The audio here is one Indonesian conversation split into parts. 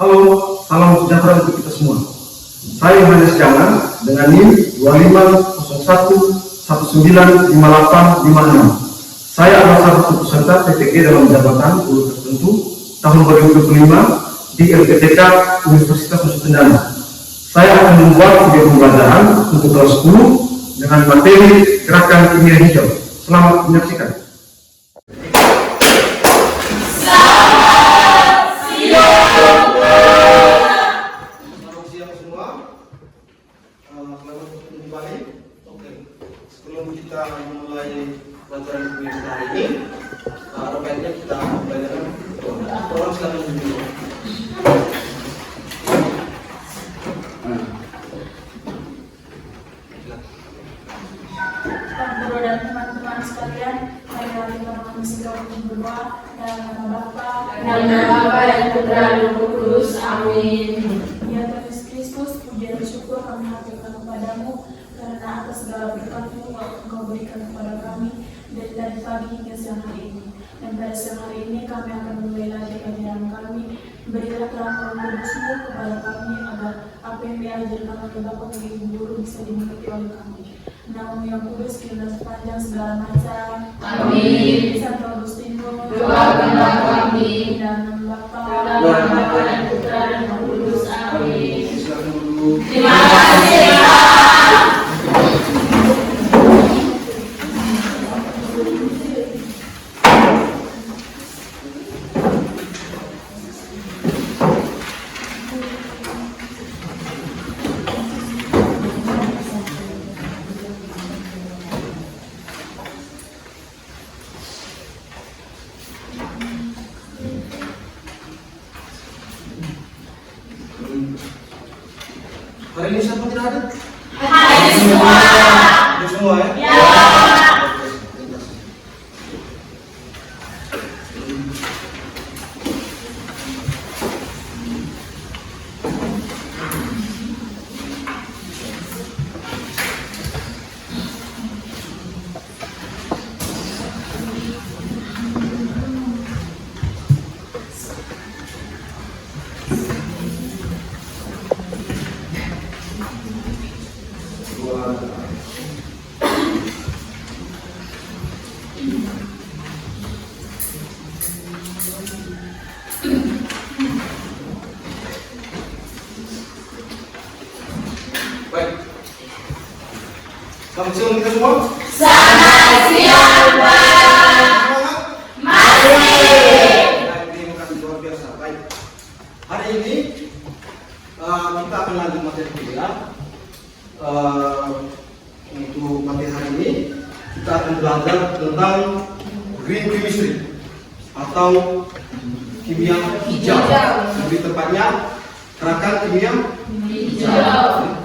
Halo, salam sejahtera untuk kita semua. Saya Yohanes Jangan dengan NIM 2501195856. Saya adalah salah satu peserta PTG dalam jabatan guru tertentu tahun 2025 di LPTK Universitas Nusa Tenggara. Saya akan membuat video pembelajaran untuk kelas 10 dengan materi gerakan kimia hijau. Selamat menyaksikan. Sebelum kita memulai pelajaran kimia hari ini, rupanya kita belajar tolong silakan dulu. Pak Guru dan teman-teman sekalian, marilah kita segera berdoa dalam nama Bapa dan Putra dan Roh Kudus. Amin. Ya Tuhan Yesus Kristus, puji dan syukur kami haturkan kepadamu karena atas segala berkat-Mu yang Engkau berikan kepada kami dari pagi hingga siang hari ini. Dan pada siang hari ini kami akan mulai lagi kajian kami. Berilah terang Roh Kudus-Mu kepada kami agar apa yang diajarkan oleh Bapa dan Ibu Guru bisa dimengerti oleh kami. Namamu yang kudus, kiranya sepanjang segala macam. Amin. Santo Agustinus, doakanlah kami. Dan Bapa dan Putra dan Roh Kudus. Amin. Silakan dulu. Terima kasih. Hari ini siapa tidak ada? Hai semua. Ada semua ya? Ya. Baik. Selamat siang kita semua. Selamat siang, Pak. Semangat. Masih. Baik, terima kasih luar biasa. Baik. Hari ini kita akan lanjut materi kita. Untuk materi hari ini kita akan belajar tentang green chemistry atau kimia hijau. Lebih tepatnya gerakan kimia Hijau.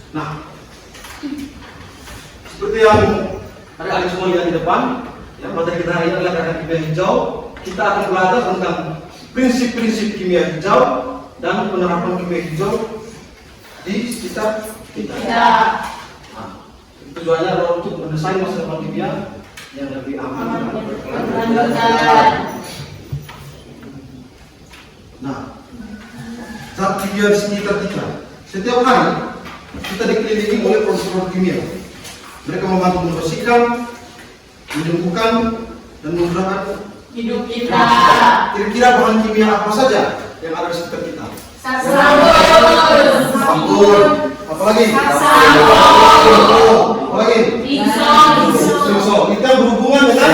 Nah, seperti yang adik-adik semua lihat di depan, yang materi kita hari ini adalah gerakan kimia hijau. Kita akan belajar tentang prinsip-prinsip kimia hijau dan penerapan kimia hijau di sekitar kita. Nah, tujuannya adalah untuk mendesain masa depan kimia yang lebih aman dan berkelanjutan. Nah, zat kimia di sekitar kita. Setiap hari kita dikelilingi oleh proses-proses kimia. Mereka membantu membersihkan, menyembuhkan, dan memudahkan Hidup kita. Kira-kira bahan kimia apa saja yang ada di sekitar kita? Sabun. Sabun. Apalagi? Sabun. Apalagi? Insol. Itu yang berhubungan dengan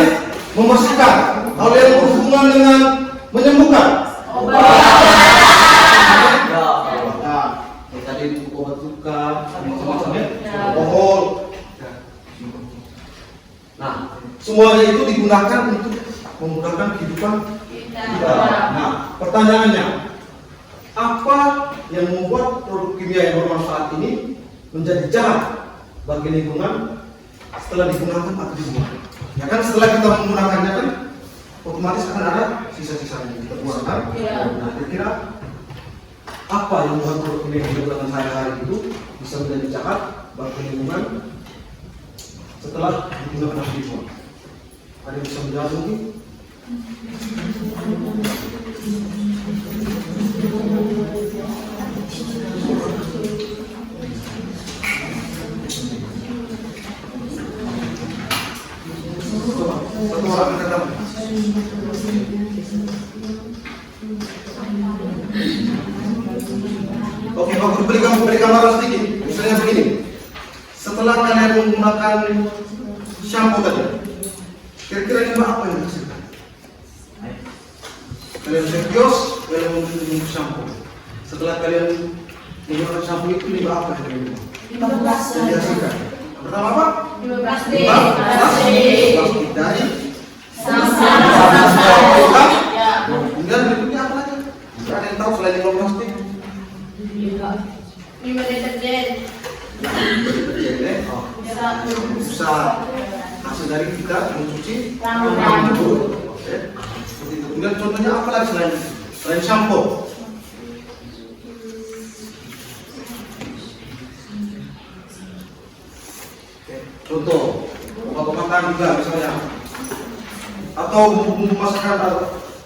membersihkan. Hal yang berhubungan dengan menyembuhkan. Nah, tadi obat luka, macam-macam ya. Alkohol. Nah, semuanya itu digunakan untuk memudahkan kehidupan kita. Nah, pertanyaannya, apa yang membuat produk kimia yang bermanfaat ini menjadi jahat bagi lingkungan setelah digunakan atau dibuang? Ya kan setelah kita menggunakannya kan otomatis akan ada sisa-sisa yang kita buangkan. Nah, kira-kira apa yang membuat produk ini digunakan sehari-hari itu bisa menjadi jahat bagi lingkungan setelah digunakan habis dibuang? Ada yang bisa menjawab mungkin? Satu orang kata. Oke, aku beri gambaran sedikit. Misalnya begini. Setelah kalian menggunakan shampoo tadi, kira-kira limbah apa yang dihasilkan? Kalian ke kios, kalian menggunakan shampoo. Setelah kalian menggunakan shampoo itu limbah apa yang dihasilkan? Pertama apa? Limbah plastik. Plastik dari Sampah. kemudian berikutnya apa lagi? Ada yang tahu selain limbah plastik? Limbah deterjen. Bisa hasil dari kita mencuci Rambut. Oke. Seperti itu. Kemudian contohnya apa lagi selain shampoo? Oke. Contoh obat-obatan juga misalnya, atau bumbu masakan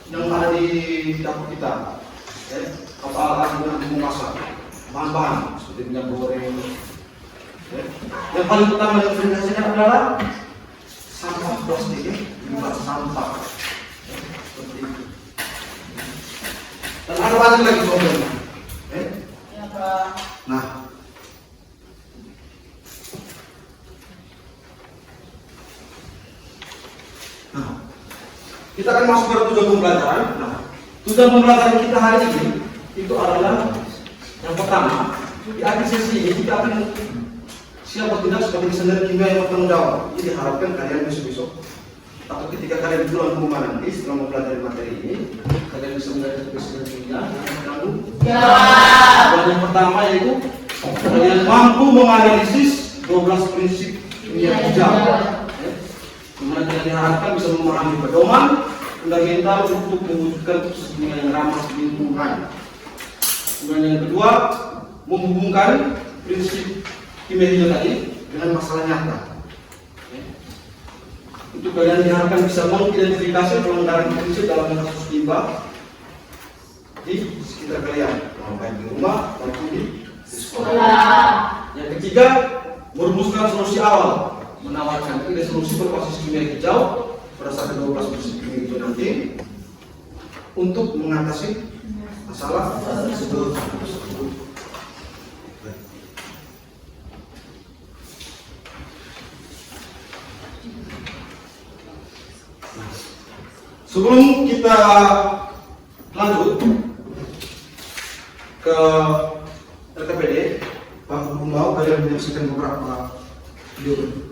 yang ada di dapur kita. Apa alat bumbu masak, bahan-bahan seperti minyak goreng. Yang paling utama yang sering dihasilkan adalah sampah plastik, limbah sampah. Seperti itu. Dan ada banyak lagi contohnya. Nah, kita akan masuk ke tujuan pembelajaran. Nah, tujuan pembelajaran kita hari ini itu adalah yang pertama, di akhir sesi ini kita akan siap bertindak sebagai desainer kimia yang bertanggung jawab. Jadi diharapkan kalian besok atau ketika kalian pulang ke rumah nanti setelah mempelajari materi ini, kalian bisa menjadi desainer kimia yang bertanggung jawab. Yang pertama yaitu kalian mampu menganalisis 12 prinsip kimia hijau. Dimana kita diharapkan bisa memahami pedoman fundamental untuk mewujudkan kimia yang ramah lingkungan. Kemudian yang kedua, menghubungkan prinsip kimia hijau tadi dengan masalah nyata. Untuk kalian diharapkan bisa mengidentifikasi pelanggaran prinsip dalam kasus limbah di sekitar kalian, baik di rumah maupun di sekolah. Yang ketiga, merumuskan solusi awal, menawarkan ide solusi berbasis kimia hijau berdasarkan 12 prinsip kimia hijau nanti untuk mengatasi masalah tersebut. Sebelum kita lanjut ke LKPD, Pak Guru mau kalian menyaksikan beberapa video.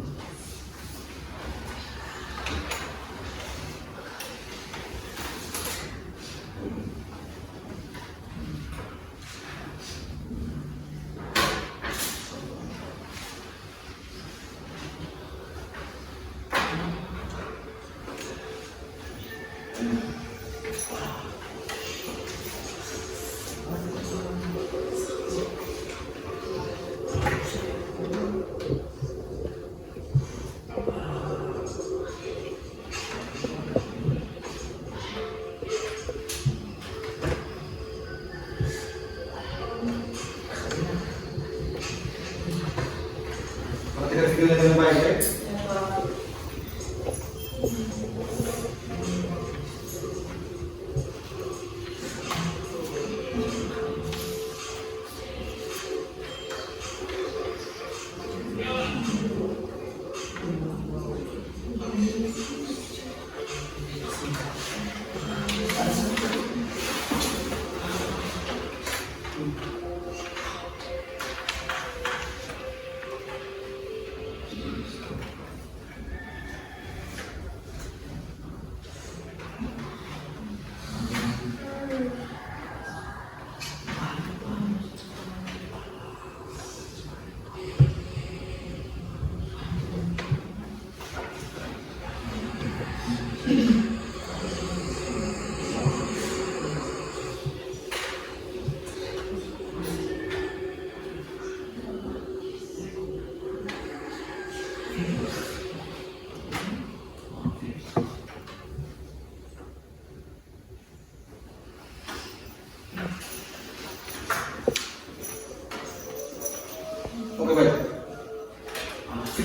Perhatikan videonya dengan baik ya.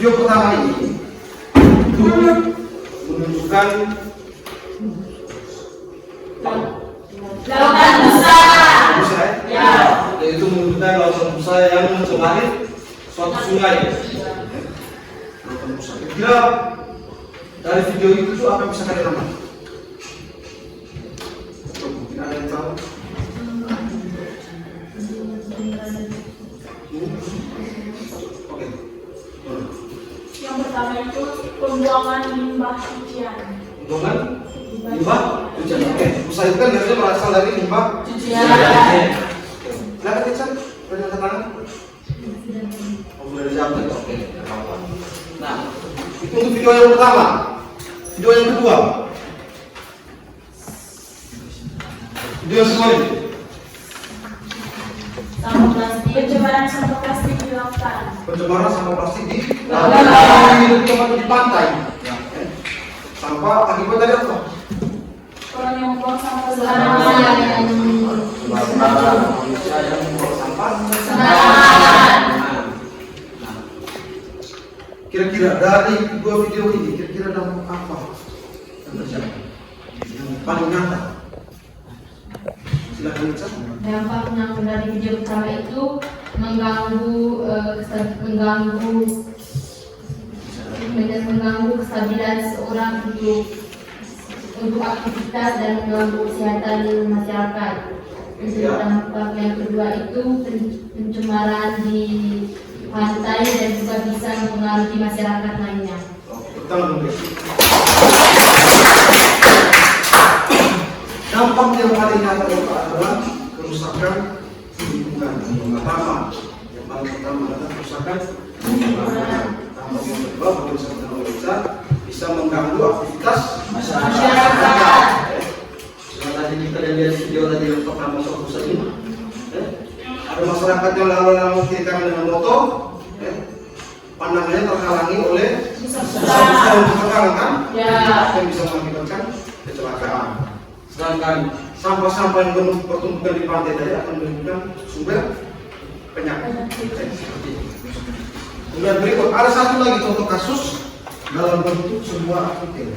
video pertama ini itu menunjukkan Lautan busa. busa Ya. yaitu menunjukkan lautan busa yang mencemari suatu sungai. Lautan busa. Kira dari video itu tuh apa yang bisa kalian ambil? Mungkin ada yang tahu? Oke. Yang pertama itu pembuangan limbah cucian. Pembuangan limbah cucian. Oke, busa itu kan biasanya berasal dari limbah Cucian. Silakan Ica, beri tangan. Oh, sudah dijawab. Oke, tidak apa-apa. Nah, itu untuk video yang pertama. Video yang kedua. Video yang kedua ini. Sampah plastik. Pencemaran sampah plastik di lautan. Pencemaran sampah plastik di Lautan. di pantai. Ya, sampah akibat dari apa? Orang yang membuang sampah Sembarangan. Sembarangan manusia yang membuang sampah. Sembarangan. Nah, kira-kira dari dua video ini, kira-kira dampak apa yang terjadi? Yang paling nyata. Silakan Ica. Dampak yang dari video pertama itu mengganggu kestabilan seseorang untuk aktivitas dan mengganggu kesehatan masyarakat. Untuk dampak yang kedua itu pencemaran di pantai dan juga bisa mempengaruhi masyarakat lainnya. Pertama, dampak yang paling nyata itu adalah kerusakan lingkungan. Yang pertama adalah kerusakan lingkungan. Dampak yang kedua, bisa mengganggu aktivitas Masyarakat. Setelah tadi kita lihat video tadi yang pertama soal busa ini, ada masyarakat yang lalu kiri kanan dengan motor, pandangannya terhalangi oleh busa yang berterbangan kan, Ya. yang bisa mengakibatkan kecelakaan. Sedangkan sampah-sampah yang bertumpukan di pantai tadi akan menimbulkan sumber penyakit. Kemudian berikut ada satu lagi contoh kasus dalam bentuk sebuah artikel.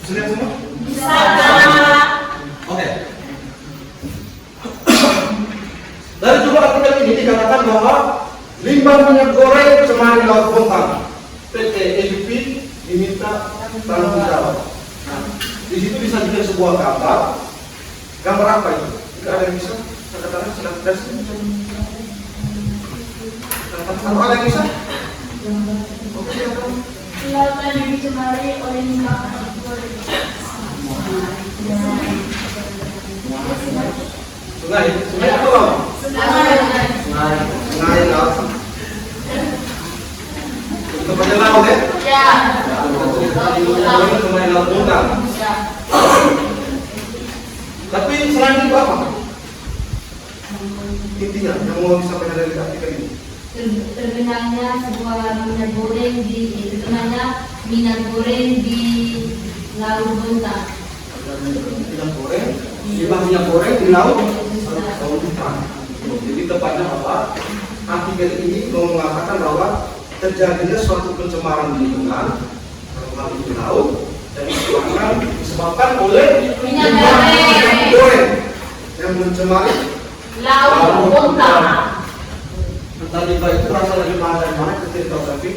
Sudah semua? Bisa. Oke. Dari jumlah artikel ini dikatakan bahwa limbah minyak goreng cemari laut Bontang, PT EDP diminta tanggung jawab. Nah, di situ disajikan sebuah gambar. Gambar apa itu? Jika ada yang bisa, katakanlah silakan dari sini. Kalau ada yang bisa? Oke, silakan. Lautan yang dicemari oleh limbah minyak goreng. Sungai apa laut? Sungai laut. Tempatnya laut ya? Ya. Sungai laut Bontang. Ya. Tapi selain itu apa? Intinya yang mau disampaikan dari artikel ini. Terbenamnya sebuah minyak goreng di Laut Bontang. Minyak goreng di laut Bontang. Jadi tepatnya bahwa artikel ini mau mengatakan bahwa terjadinya suatu pencemaran lingkungan di laut dan disebabkan oleh Minyak goreng yang mencemari Laut Bontang. Entah limbah itu berasal dari mana kita tidak tahu, tapi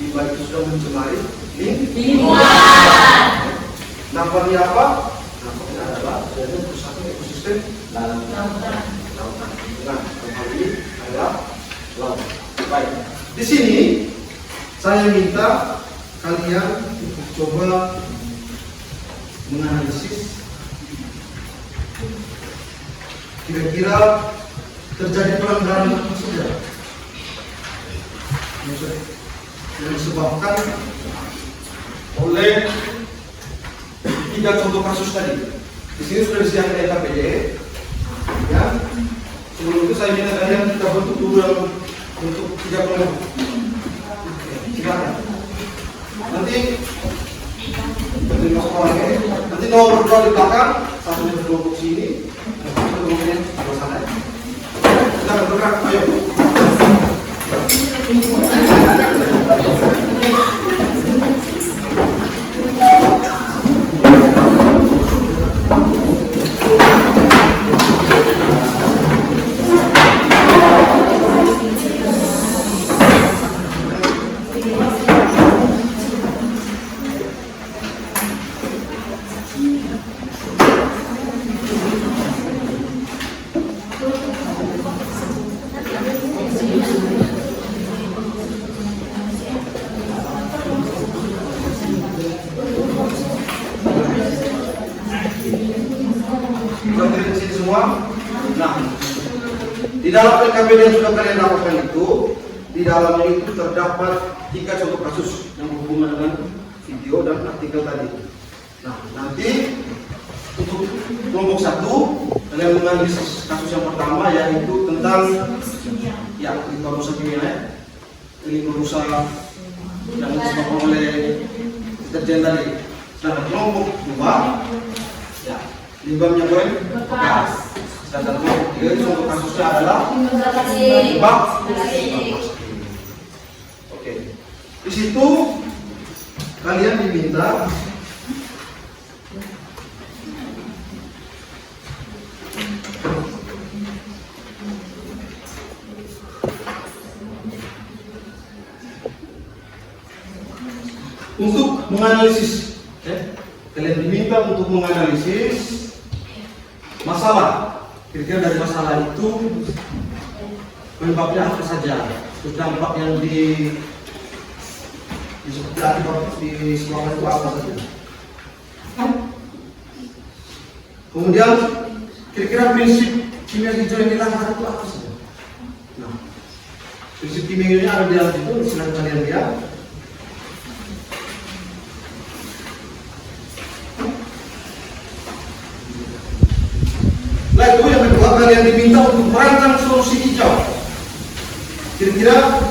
limbah itu sudah mencemari Lingkungan. Nampaknya apa? Nampaknya adalah adanya kerusakan ekosistem lautan. Nah, hal ini adalah laut. Baik. Di sini saya minta kalian untuk coba menganalisis kira-kira terjadi pelanggaran apa saja yang disebabkan oleh 3 contoh kasus tadi. Di sini sudah disediakan LKPD, ya, Sebelum itu saya minta kalian kita bentuk dulu dalam bentuk 3 kelompok. Silakan. Nanti masuk orang ini. Nanti nomor 2 di belakang, satu di kelompok sini, satu kelompoknya sebelah sana. Kita bergerak, ayo. Di sini semua. Nah, di dalam LKPD yang sudah kalian dapatkan itu, di dalamnya itu terdapat 3 contoh kasus yang berhubungan dengan video dan artikel tadi. Nah, nanti untuk kelompok 1 kalian menganalisis kasus yang pertama, yaitu tentang ya rusa kimia, ini rusa yang disebabkan oleh deterjen tadi. Nah, kelompok 2 ya limbahnya bekas. Dan kelompok 3 itu contoh kasusnya adalah limbah. Oke, di situ kalian diminta untuk menganalisis, kalian diminta untuk menganalisis masalah. Kira-kira dari masalah itu penyebabnya apa saja, terus dampak yang di sekitar di sekolah itu apa saja. Kemudian kira-kira prinsip kimia hijau yang dilanggar itu apa saja. Nah, prinsip kimia ini ada di dalam itu, silahkan kalian lihat. Nah, itu yang kedua, kalian diminta untuk merancang solusi hijau. Kira-kira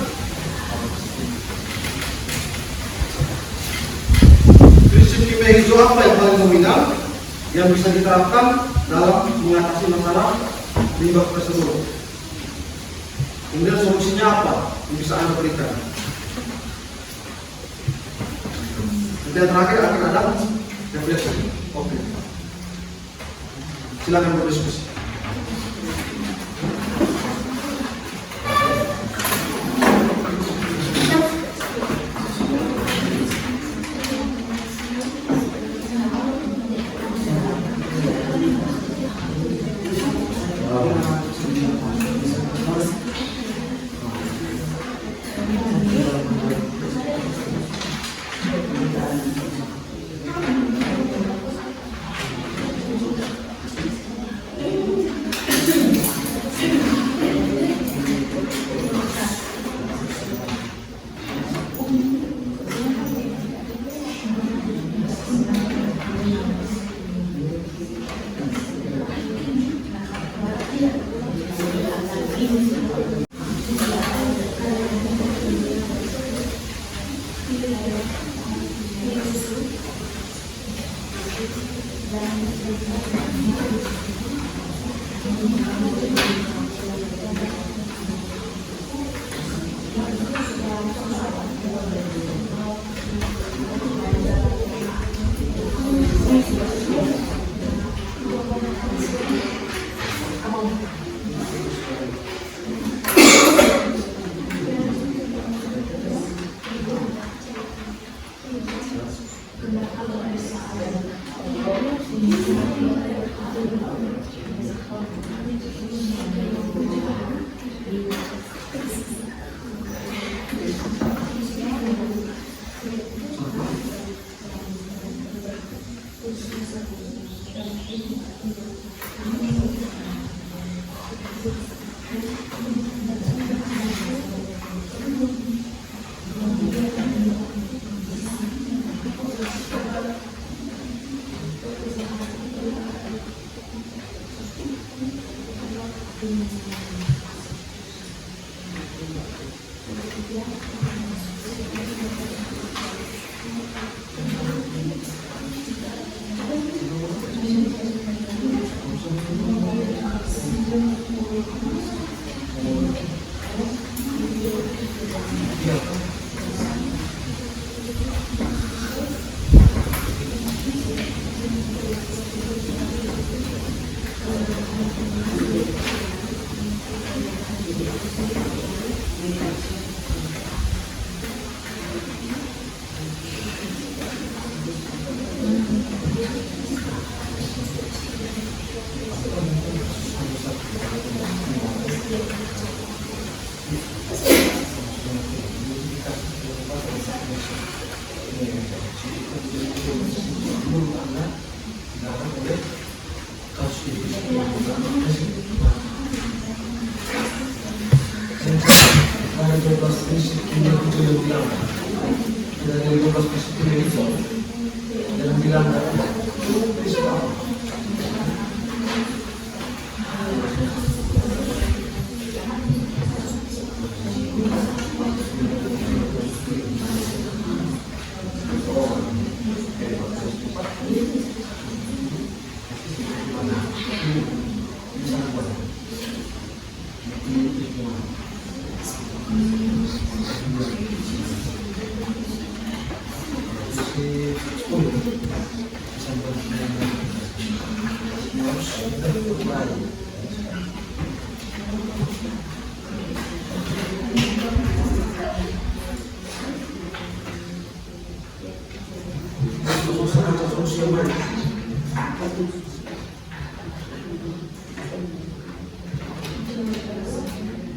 prinsip kimia hijau apa yang paling dominan yang bisa diterapkan dalam mengatasi masalah limbah tersebut. Kemudian solusinya apa yang bisa Anda berikan. Dan terakhir akan ada refleksi. Oke. Silakan berdiskusi.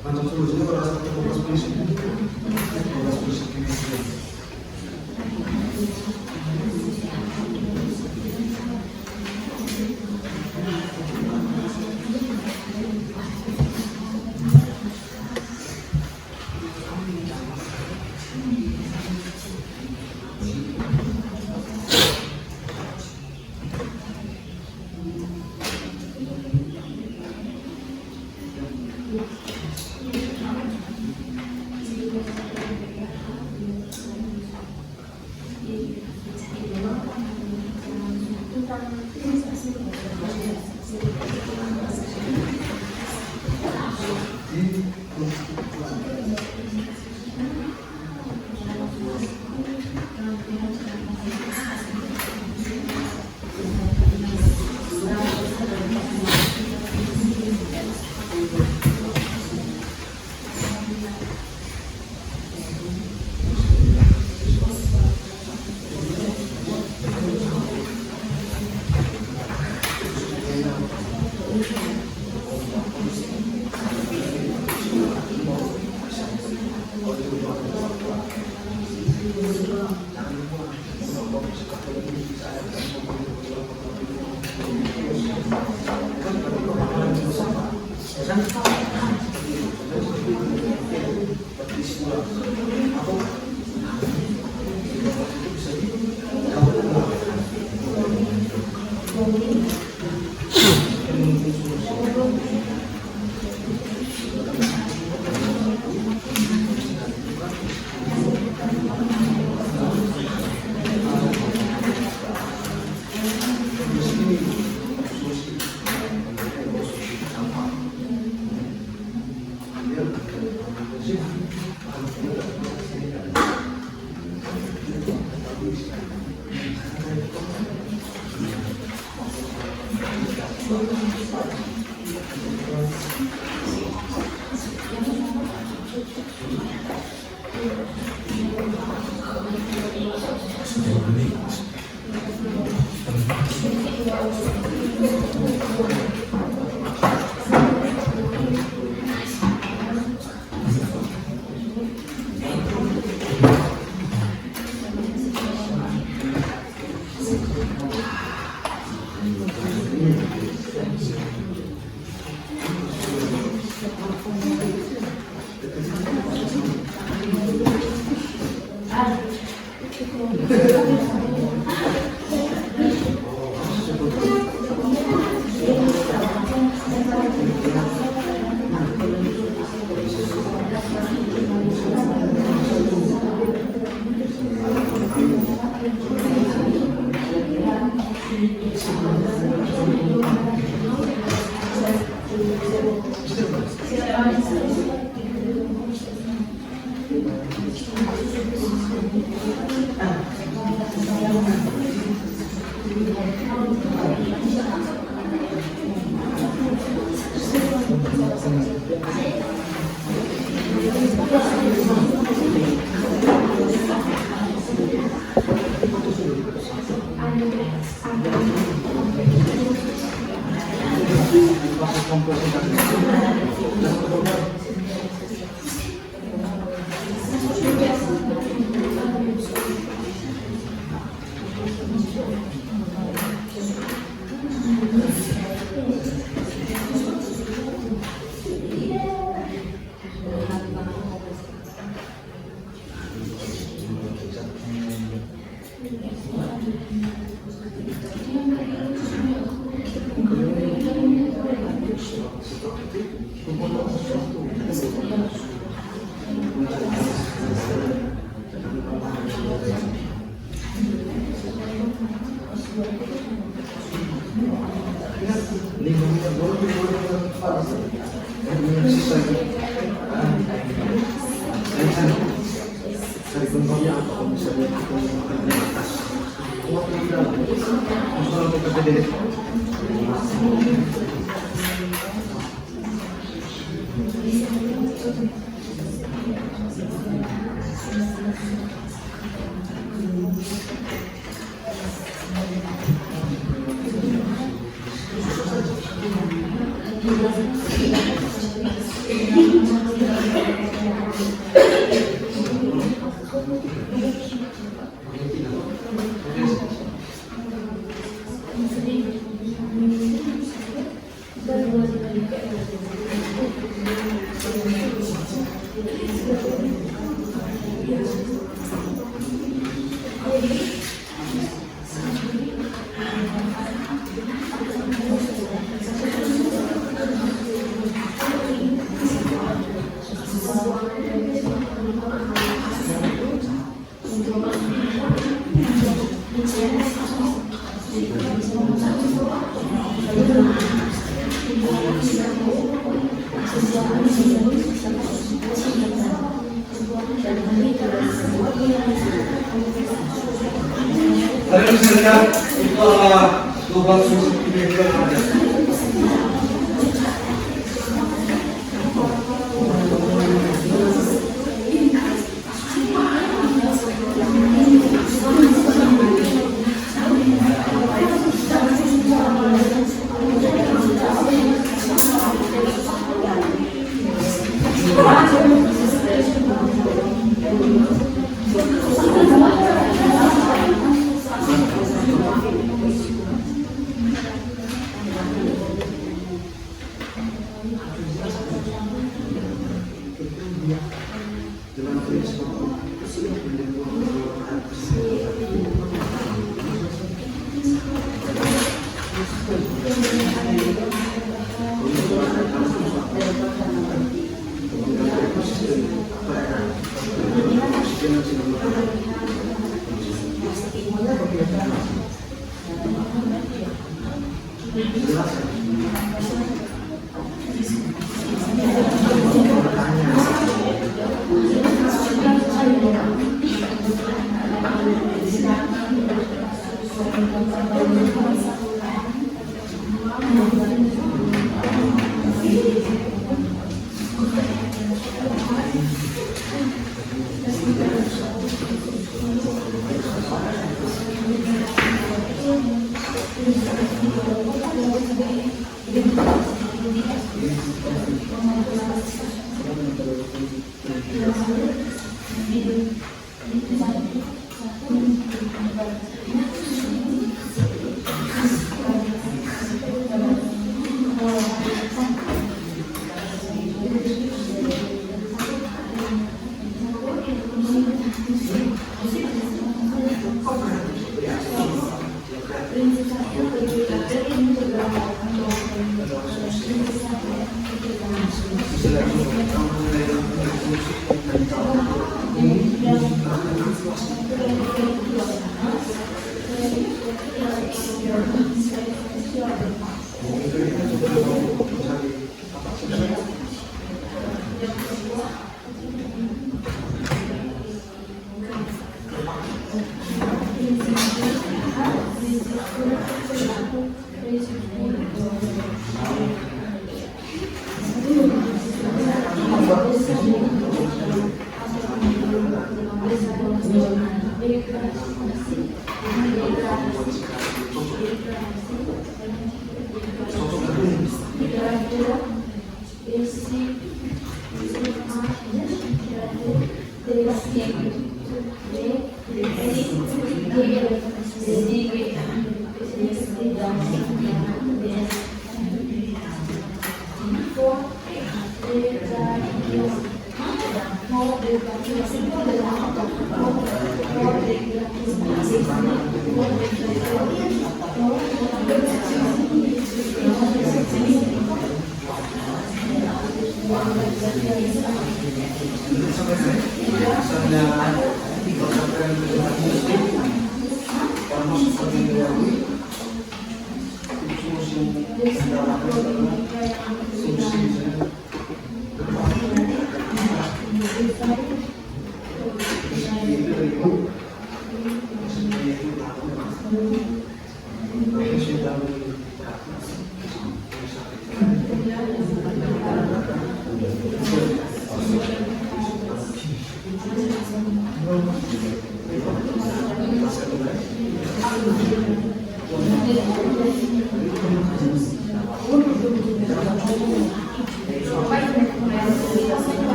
Macam solusinya pada saat kita fokus prinsip, fokus prinsip kimia. Andres memposisikan Kalian bisa lihat itu adalah lubang CCTV yang ada.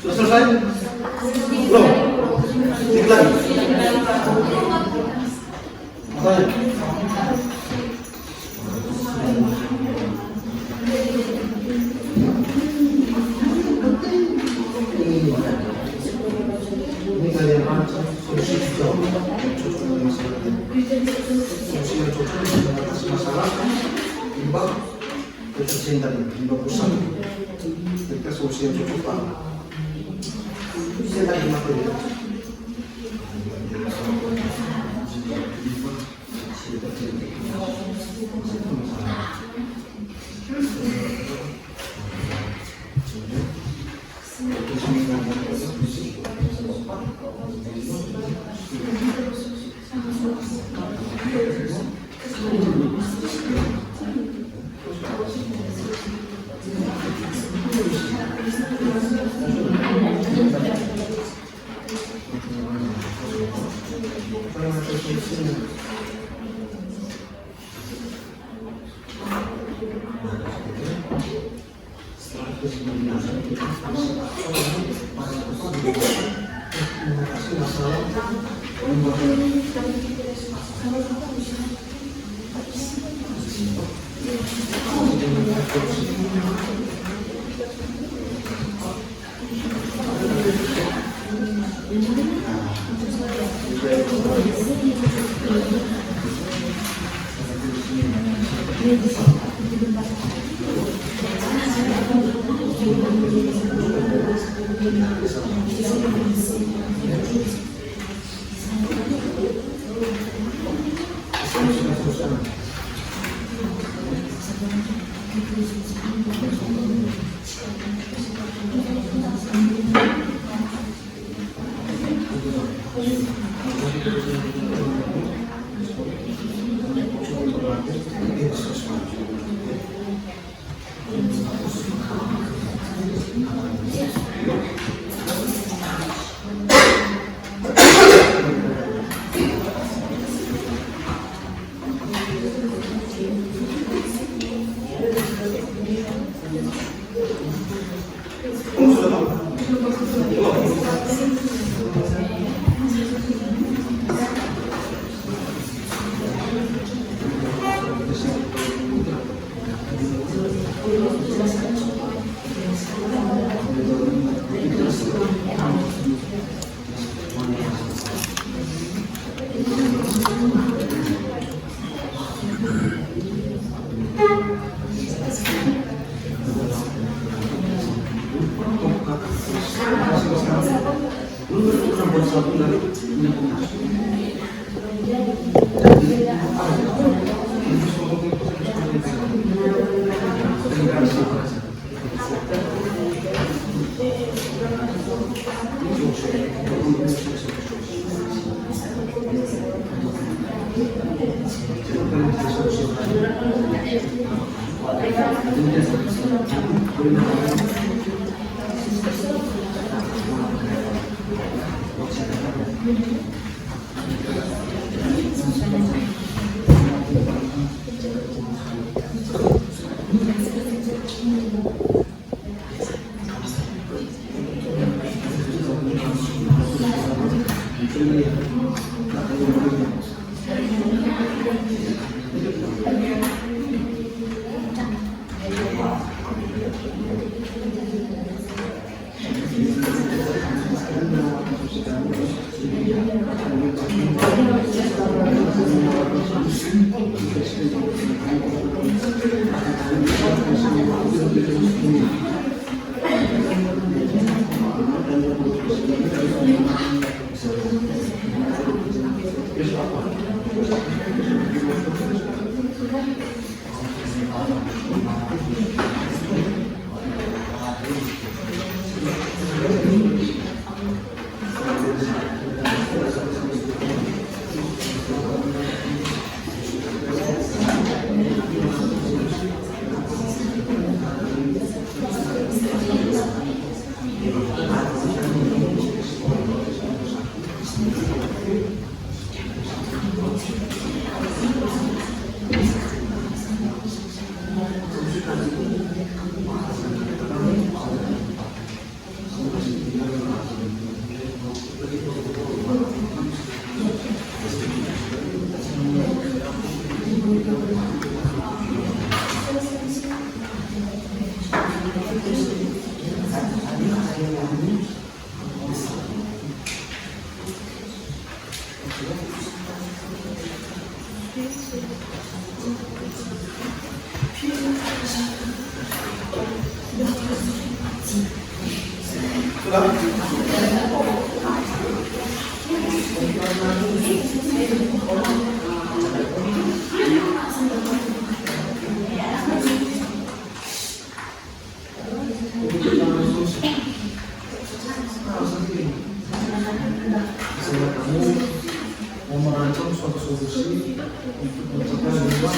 Sudah selesai? Belum? Sedikit lagi? Makanya. Ini kalian rancang solusi hijau cocok dengan masalah ini. Solusi yang cocok untuk mengatasi masalah limbah deterjen tadi, limbah pusat. Ketika solusi yang cocok Pak. Saya tadi materi. Merancang suatu solusi untuk mencapai lima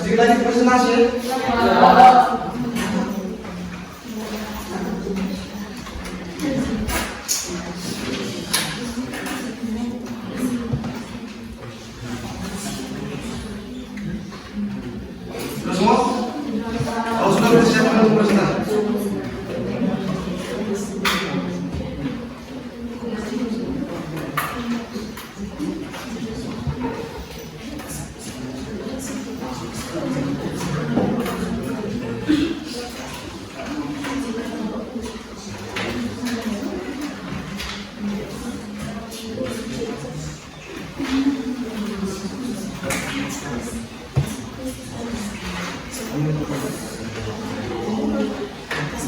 Sedikit lagi presentasi. Sudah semua? Kalau sudah bersiapkan untuk presentasi.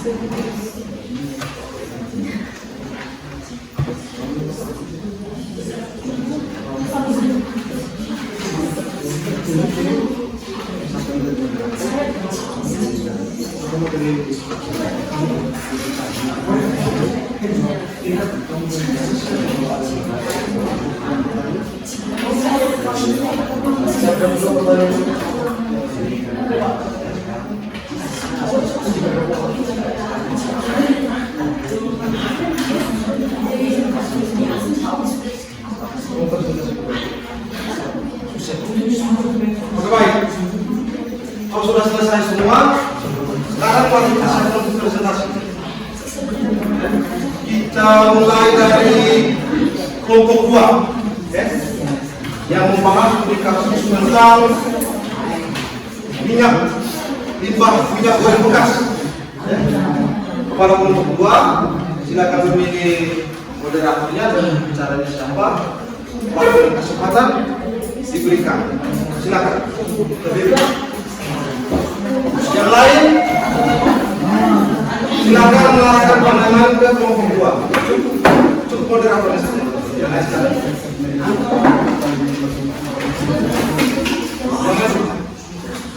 Oke, baik. Kalau sudah selesai semua, sekarang mari kita siapkan untuk presentasi. Kita mulai dari kelompok 2, yang membahas kasus tentang minyak goreng bekas. Kepada kelompok 2, silakan memilih moderatornya dan bicaranya siapa. Waktu dan kesempatan diberikan. Silakan. Yang lain, silakan mengarahkan pandangan ke kelompok 2. Cukup moderatornya saja. Yang lain silakan.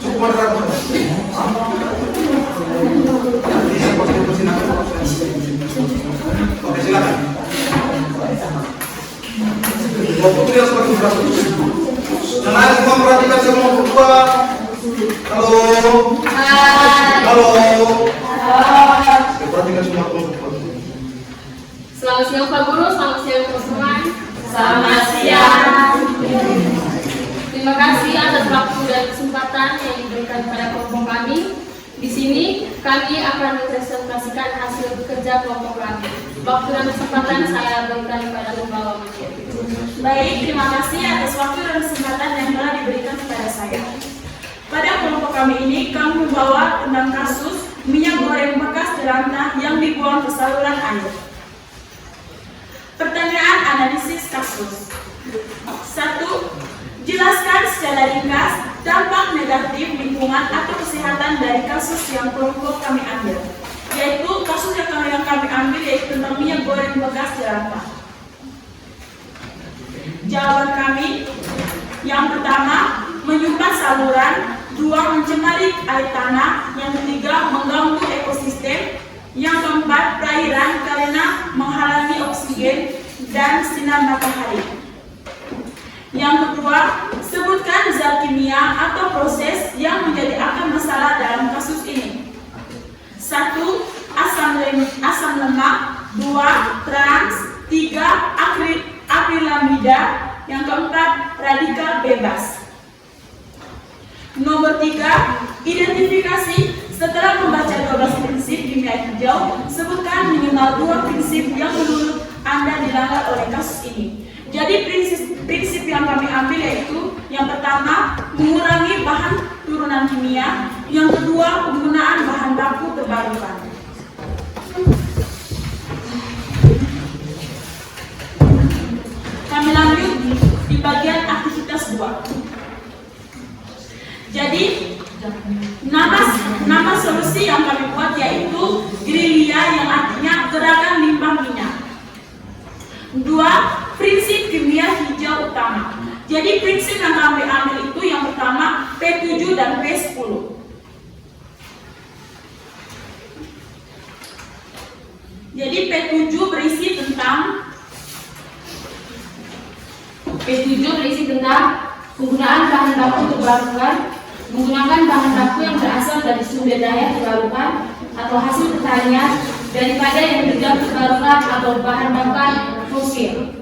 Cukup moderator. Oke, silakan. Kelompok 3 semakin beratus. Yang lain semua perhatikan kelompok 2. Halo. Halo. Perhatikan semua kelompok 2. Selamat siang Pak Guru, selamat siang teman-teman. Selamat siang. Terima kasih atas waktu dan kesempatan yang diberikan kepada kelompok kami. Di sini kami akan mempresentasikan hasil kerja kelompok kami. Waktu dan kesempatan saya berikan kepada pembawa materi. Baik, terima kasih atas waktu dan kesempatan yang telah diberikan kepada saya. Pada kelompok kami ini, kami membawa tentang kasus minyak goreng bekas jelantah yang dibuang ke saluran air. Pertanyaan analisis kasus. 1. Jelaskan secara ringkas dampak negatif lingkungan atau kesehatan dari kasus yang kelompok kami ambil. Yaitu kasus yang kami ambil yaitu tentang minyak goreng bekas jelantah. Jawaban kami, yang pertama, menyumbat saluran. 2. Mencemari air tanah. Yang ketiga, mengganggu ekosistem. Yang keempat, perairan karena menghalangi oksigen dan sinar matahari. Yang kedua, sebutkan zat kimia atau proses yang menjadi akar masalah dalam kasus ini. 1. Asam lemak. 2. Trans. 3. Akrilamida. Yang keempat, radikal bebas. Nomor 3, identifikasi. Setelah membaca 12 prinsip kimia hijau, sebutkan minimal 2 prinsip yang menurut Anda dilanggar oleh kasus ini. Jadi prinsip yang kami ambil yaitu yang pertama, mengurangi bahan turunan kimia. Yang kedua, penggunaan bahan baku terbarukan. Kami lanjut di bagian aktivitas 2. Jadi nama solusi yang kami buat yaitu gerilya yang artinya gerakan limbah minyak. 2. Prinsip kimia hijau utama. Jadi prinsip yang kami ambil itu yang pertama P7 dan P10. Jadi P7 berisi tentang penggunaan bahan baku terbarukan, menggunakan bahan baku yang berasal dari sumber daya terbarukan atau hasil pertanian daripada yang tidak terbarukan atau bahan bakar fosil.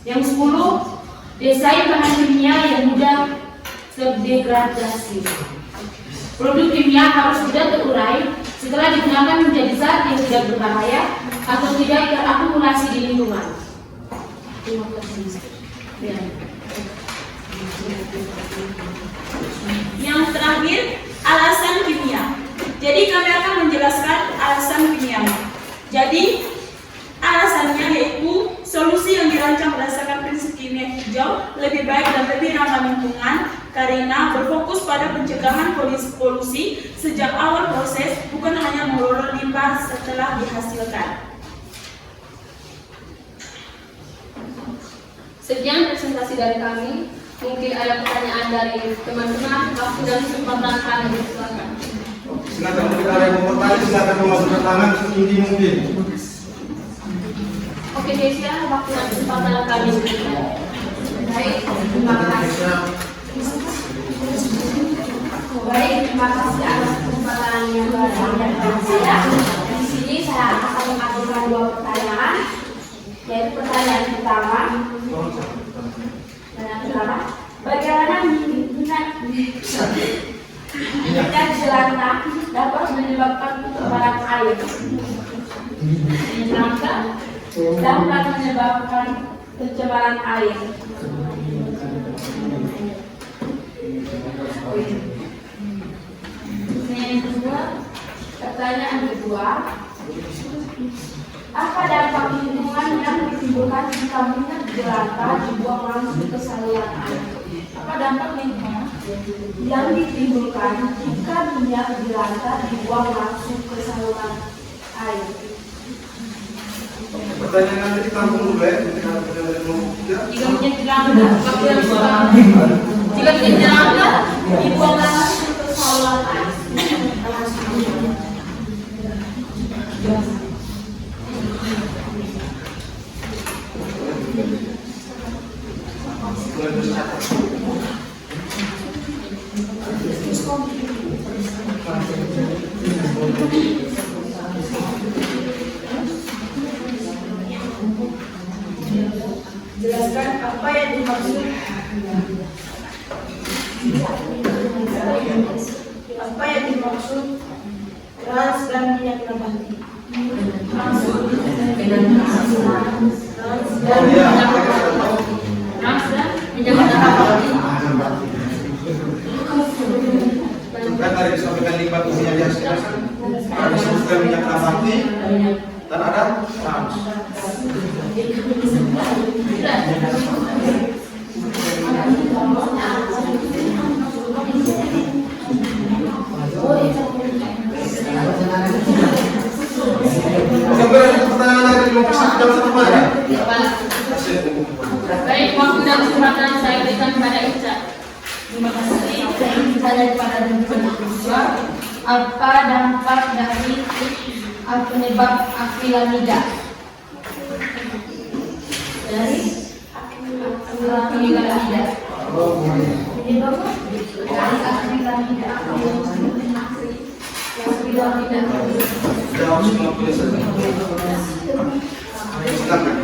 Yang 10, desain bahan kimia yang mudah terdegradasi. Produk kimia harus mudah terurai setelah digunakan menjadi zat yang tidak berbahaya atau tidak terakumulasi di lingkungan. Terima kasih. Yang terakhir, alasan kimia. Jadi kami akan menjelaskan alasan kimia. Jadi alasannya yaitu solusi yang dirancang berdasarkan prinsip kimia hijau lebih baik dan lebih ramah lingkungan Karina berfokus pada pencegahan polusi sejak awal proses, bukan hanya mengelola limbah setelah dihasilkan. Sekian presentasi dari kami. Mungkin ada pertanyaan dari teman-teman. Waktu dan kesempatan kami silakan. Silakan jika ada yang mau bertanya, silakan memasukkan tangan setinggi mungkin. Oke, Desia, waktu dan kesempatan kami silakan. Baik, terima kasih. Baik, terima kasih atas kesempatan yang diberikan saya. Di sini saya akan mengajukan 2 pertanyaan. Yaitu pertanyaan pertama. Bagaimana minyak jelantah dapat menyebabkan pencemaran air? Jelantah dapat menyebabkan pencemaran air. Pertanyaan kedua, apa dampak lingkungan yang ditimbulkan jika minyak jelantah dibuang langsung ke saluran air? Apa dampak lingkungan yang ditimbulkan jika minyak jelantah dibuang langsung ke saluran air? Pertanyaan nanti kita tampung dulu ya. Jika minyak jelantah dibuang langsung ke saluran air. Jelaskan apa yang dimaksud trans dan minyak nabati. Kan tadi disampaikan limbah yang dihasilkan, ada disebutkan minyak nabati dan ada trans. Sampai ada pertanyaan dari kelompok satu mana? Baik, waktu dan kesempatan saya berikan kepada Ica. Terima kasih. Saya kepada kedua, apa dampak dari penyebab akrilamida? Dari akrilamida. Jawab semua boleh saja. Silakan.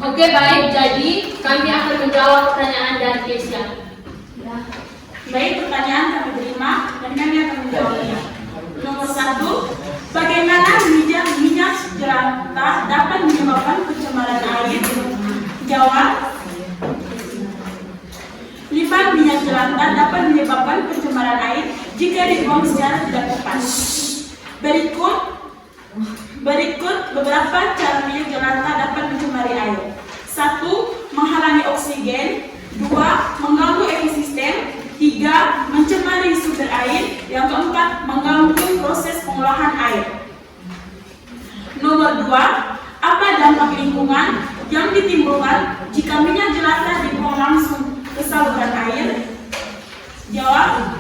Oke, baik. Jadi kami akan menjawab pertanyaan dari Kesia. Baik, pertanyaan kami terima dan kami akan menjawabnya. Nomor 1, bagaimana minyak jelantah dapat menyebabkan pencemaran air? Jawab. Limbah minyak jelantah dapat menyebabkan pencemaran air jika dibuang secara tidak tepat. Berikut beberapa cara minyak jelantah dapat mencemari air. 1. Menghalangi oksigen. 2. Mengganggu ekosistem. 3. Mencemari sumber air. Yang keempat, mengganggu proses pengolahan air. Nomor 2. Apa dampak lingkungan yang ditimbulkan jika minyak jelantah dibuang langsung ke saluran air? Jawab.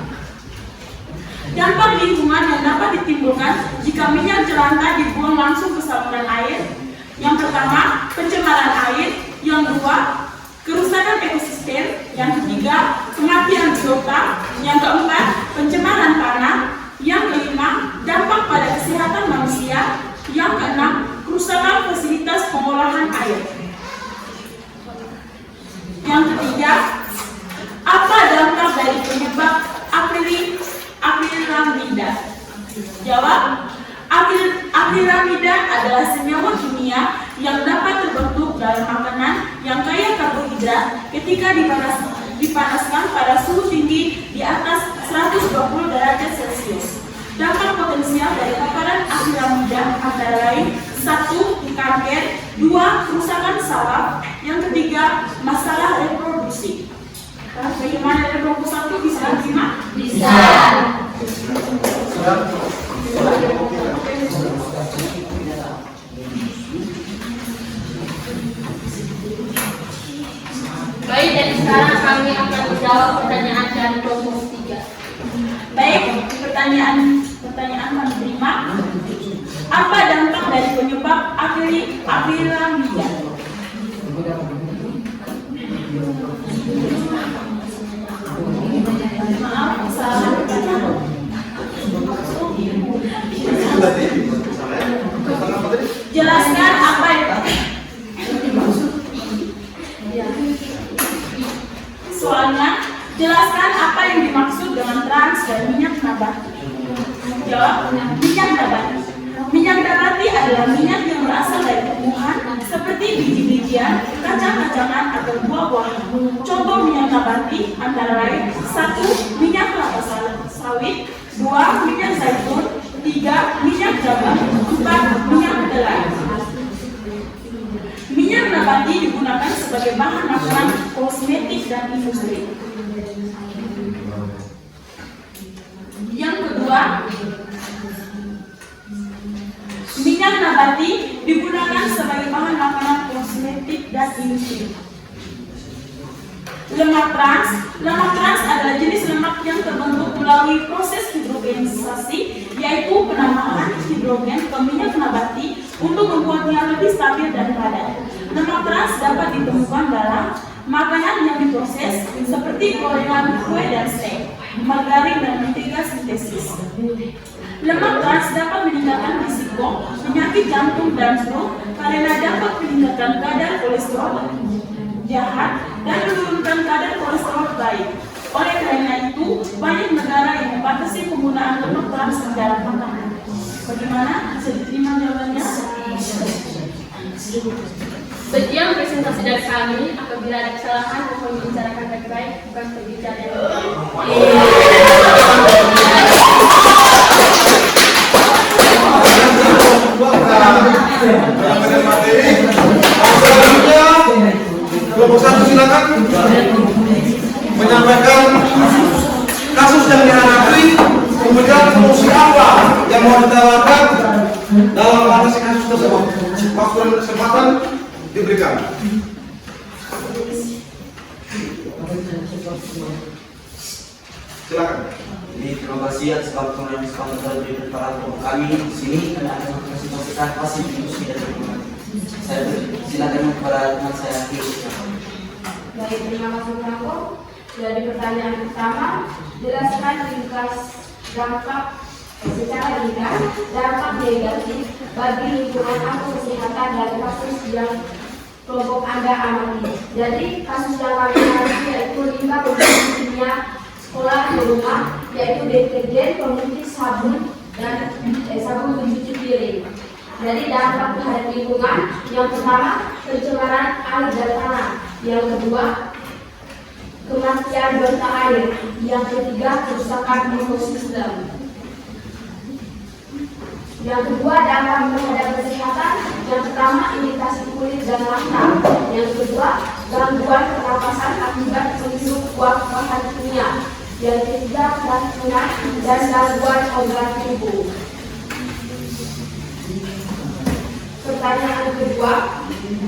Dampak lingkungan yang dapat ditimbulkan jika minyak jelantah dibuang langsung ke saluran air. Yang pertama, pencemaran air. Yang kedua, kerusakan ekosistem. Yang ketiga, kematian biota. Yang keempat, pencemaran tanah. Yang kelima, dampak pada kesehatan manusia. Yang keenam, kerusakan fasilitas pengolahan air. Yang ketiga, apa dampak dari penyebab akrilamida? Jawab. Akrilamida adalah senyawa kimia yang dapat terbentuk dalam makanan yang kaya karbohidrat ketika dipanaskan pada suhu tinggi di atas 120 derajat Celcius. Dampak potensial dari paparan akrilamida antara lain 1. Kanker, 2. Kerusakan saraf, yang ketiga masalah reproduksi. Bagaimana reproduksi itu bisa diterima? Bisa. Baik, dan sekarang kami akan menjawab pertanyaan dari kelompok 3. Baik, pertanyaan kami terima. Apa dampak dari penyebab akrilamida? Maaf, salah pertanyaan. Jelaskan apa itu? Soalnya, jelaskan apa yang dimaksud dengan trans dan minyak nabati. Jawab, minyak nabati. Minyak nabati adalah minyak yang berasal dari tumbuhan seperti biji-bijian, kacang-kacangan atau buah-buahan. Contoh minyak nabati antara lain 1. Minyak kelapa sawit, 2. Minyak zaitun, 3. Minyak jagung, 4. Minyak kedelai. Minyak nabati digunakan sebagai bahan makanan, kosmetik, dan industri. Yang kedua, minyak nabati digunakan sebagai bahan makanan, kosmetik, dan industri. Lemak trans adalah jenis lemak yang terbentuk melalui proses hidrogenisasi, yaitu penambahan hidrogen ke minyak nabati untuk membuatnya lebih stabil dan padat. Lemak trans dapat ditemukan dalam makanan yang diproses seperti gorengan, kue, dan steak, margarin, dan mentega sintesis. Lemak trans dapat meningkatkan risiko penyakit jantung dan stroke karena dapat meningkatkan kadar kolesterol jahat dan menurunkan kadar kolesterol baik. Oleh karena itu, banyak negara yang membatasi penggunaan lemak trans dalam makanan. Bagaimana? Bisa diterima jawabannya? Sekian presentasi dari kami. Apabila ada kesalahan, mohon dibicarakan baik-baik, bukan berbicara yang Kelompok 1 silakan menyampaikan kasus yang dihadapi, kemudian solusi apa yang mau ditawarkan dalam mengatasi kasus tersebut. Waktu dan kesempatan diberikan. Silakan. Jadi terima kasih atas waktu yang sangat diberikan para kelompok kami di sini dan akan mempresentasikan hasil diskusi dari teman. Saya silakan kepada teman saya. Baik, terima kasih Franco. Dari pertanyaan pertama, jelaskan ringkas dampak secara ringkas dampak negatif bagi lingkungan atau kesehatan dari kasus yang kelompok Anda amati. Jadi kasus yang kami amati yaitu limbah produksi kimia sekolah di rumah, yaitu deterjen, pemutih sabun, dan sabun pencuci piring. Jadi dampak terhadap lingkungan, yang pertama pencemaran air dan tanah, yang kedua kematian biota air, yang ketiga kerusakan ekosistem, yang kedua dampak terhadap kesehatan, yang pertama iritasi kulit dan mata, yang kedua gangguan pernapasan akibat menghirup bahan kimia, yang ketiga keracunan dan gangguan organ tubuh. Pertanyaan kedua,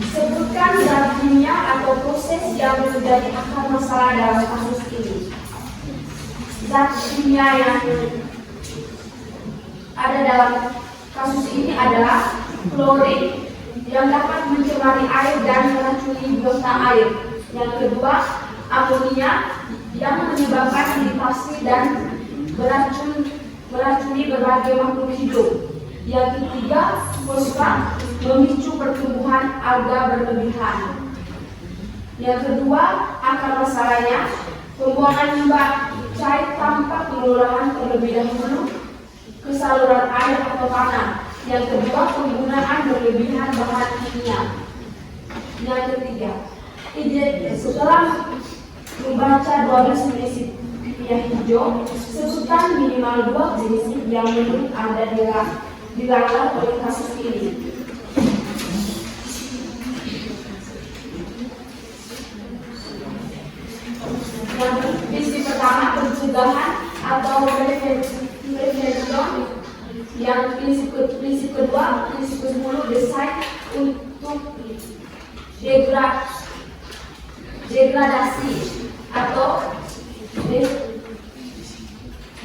sebutkan zat kimia atau proses yang menjadi akar masalah dalam kasus ini. Zat kimia yang ada dalam kasus ini adalah klorin yang dapat mencemari air dan meracuni biota air. Yang kedua, amonia yang menyebabkan iritasi dan meracuni berbagai makhluk hidup. Yang ketiga, fosfat memicu pertumbuhan alga berlebihan. Yang kedua, akar masalahnya pembuangan limbah cair tanpa pengolahan terlebih dahulu ke saluran air atau tanah. Yang kedua, penggunaan berlebihan bahan kimia. Yang ketiga, setelah membaca 12 prinsip kimia hijau, sebutkan minimal 2 prinsip yang menurut Anda dilanggar oleh kasus ini. Yang prinsip pertama, pencegahan atau prevention. Yang prinsip kedua, prinsip ke-10, desain untuk degradasi atau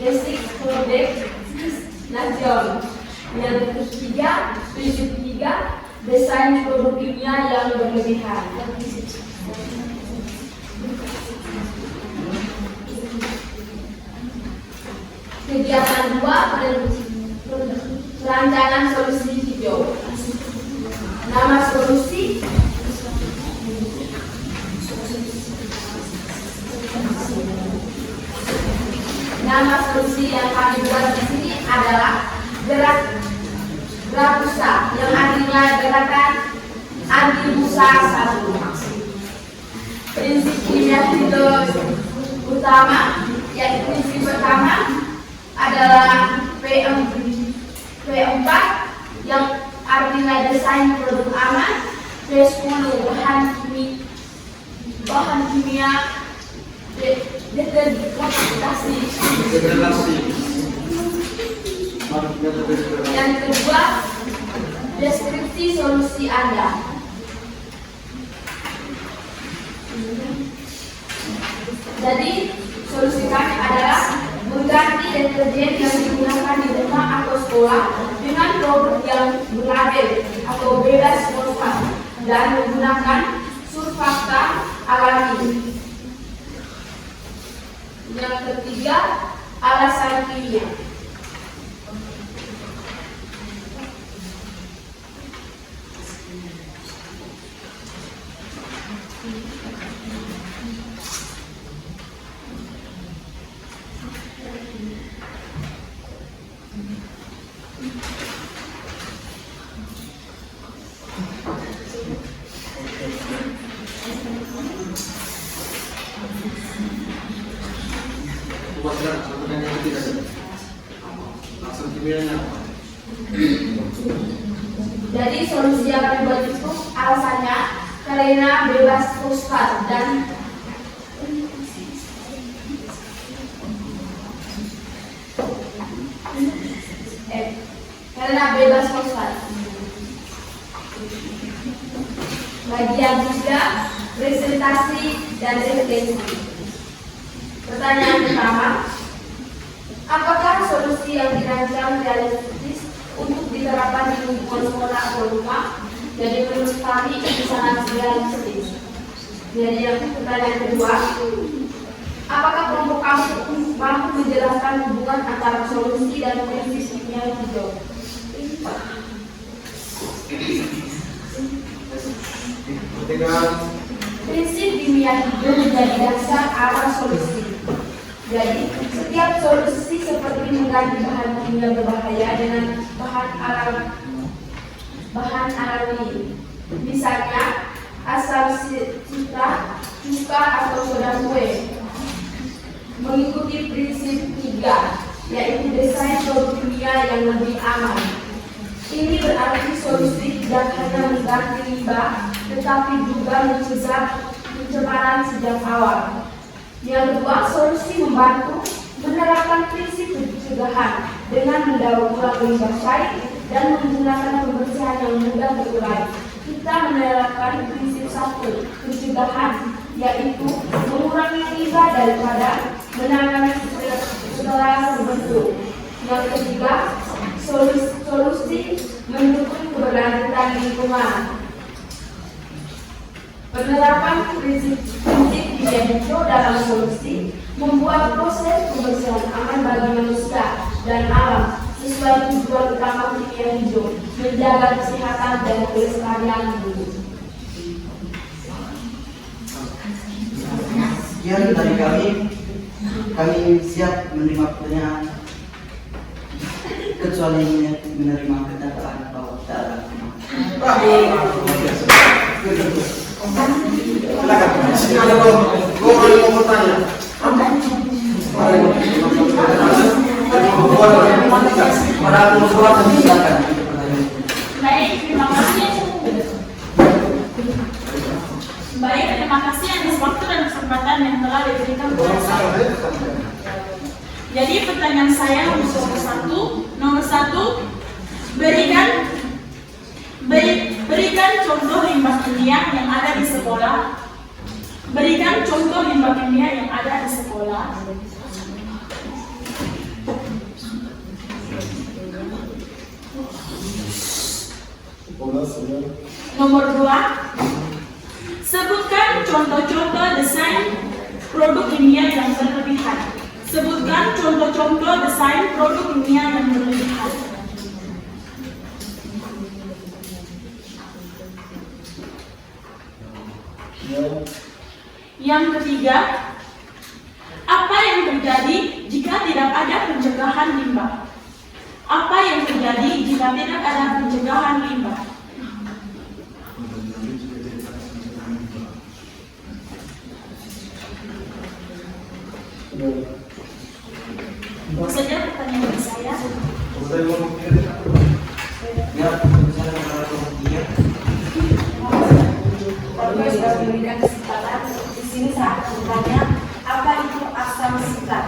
desiklodesination. Yang ketiga, prinsip ketiga, desain produk kimia yang berlebihan. Kegiatan 2, perancangan solusi hijau. Nama solusi yang kami buat di sini adalah Gerapusa, yang artinya gerakan anti busa 1. Prinsip kimia hijau utama, yaitu prinsip pertama adalah P4 yang artinya desain produk aman. P10 bahan kimia degradasi. Yang kedua, deskripsi solusi Anda. Jadi solusi kami adalah mengganti deterjen yang digunakan di rumah atau sekolah dengan produk yang berlabel atau bebas fosfat dan menggunakan surfaktan alami. Yang ketiga, alasan kimia. Jadi solusi yang dibuat itu alasannya karena bebas fosfat dan bagian 3, presentasi dan refleksi. Pertanyaan pertama, apakah solusi yang dirancang realistis untuk diterapkan di lingkungan sekolah atau rumah? Jadi menurut kami itu sangat realistis. Jadi yang pertanyaan kedua, apakah kelompok kamu mampu menjelaskan hubungan antara solusi dan prinsip kimia hijau? Prinsip kimia hijau menjadi dasar awal solusi. Jadi setiap solusi seperti mengganti bahan kimia berbahaya dengan bahan alami. Misalnya asam citra, cuka atau soda kue. Mengikuti prinsip 3, yaitu desain produk kimia yang lebih aman. Ini berarti solusi tidak hanya mengganti limbah, tetapi juga mencegah pencemaran sejak awal. Yang kedua, solusi membantu menerapkan prinsip pencegahan dengan mendaur ulang limbah cair dan menggunakan pembersihan yang mudah terurai. Kita menerapkan prinsip 1, pencegahan, yaitu mengurangi limbah daripada menangani setelah terbentuk. Yang ketiga, solusi mendukung keberlanjutan lingkungan. Penerapan prinsip kimia hijau dalam solusi membuat proses pembersihan aman bagi manusia dan alam sesuai tujuan utama kimia hijau, menjaga kesehatan dan kelestarian bumi. Sekian dari kami siap menerima pertanyaan kecuali menerima kenyataan bahwa tidak ada. Silakan, silakan, mau bertanya. Pada aku mau sekolah tadi silakan itu pertanyaan. Baik, terima kasih. Baik, terima kasih atas waktu dan kesempatan yang telah diberikan kepada saya. Jadi pertanyaan saya nomor satu, berikan contoh limbah kimia yang ada di sekolah. Berikan contoh limbah kimia yang ada di sekolah. Nomor 2, sebutkan contoh-contoh desain produk kimia yang berlebihan. Sebutkan contoh-contoh desain produk kimia yang berlebihan. Yang ketiga, apa yang terjadi jika tidak ada pencegahan limbah? Apa yang terjadi jika tidak ada pencegahan limbah? Itu saja pertanyaan dari saya. Ya, misalnya kalau kemudian Bapak sudah memberikan kesempatan. Di sini saya akan bertanya, apa itu asam sitat?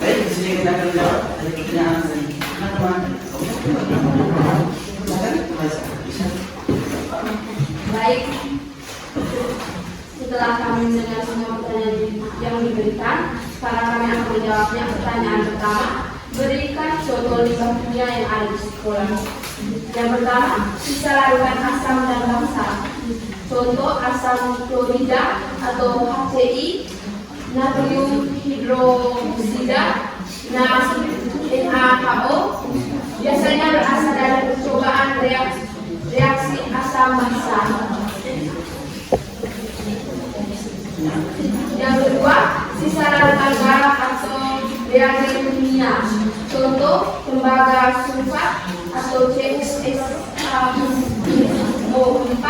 baik, di sini kita akan jawab dari pertanyaan dari teman-teman. Baik, setelah kami mendengar semua pertanyaan yang diberikan, sekarang kami akan menjawabnya. Pertanyaan pertama, berikan contoh limbah kimia yang ada di sekolah. Yang pertama, sisa larutan asam dan bangsa. Contoh asam klorida atau HCI, natrium hidroksida, NaHO, biasanya berasal dari percobaan reaksi asam basa. Yang kedua, sisa larutan garam atau reagen kimia. Contoh tembaga sulfat atau CuSO4,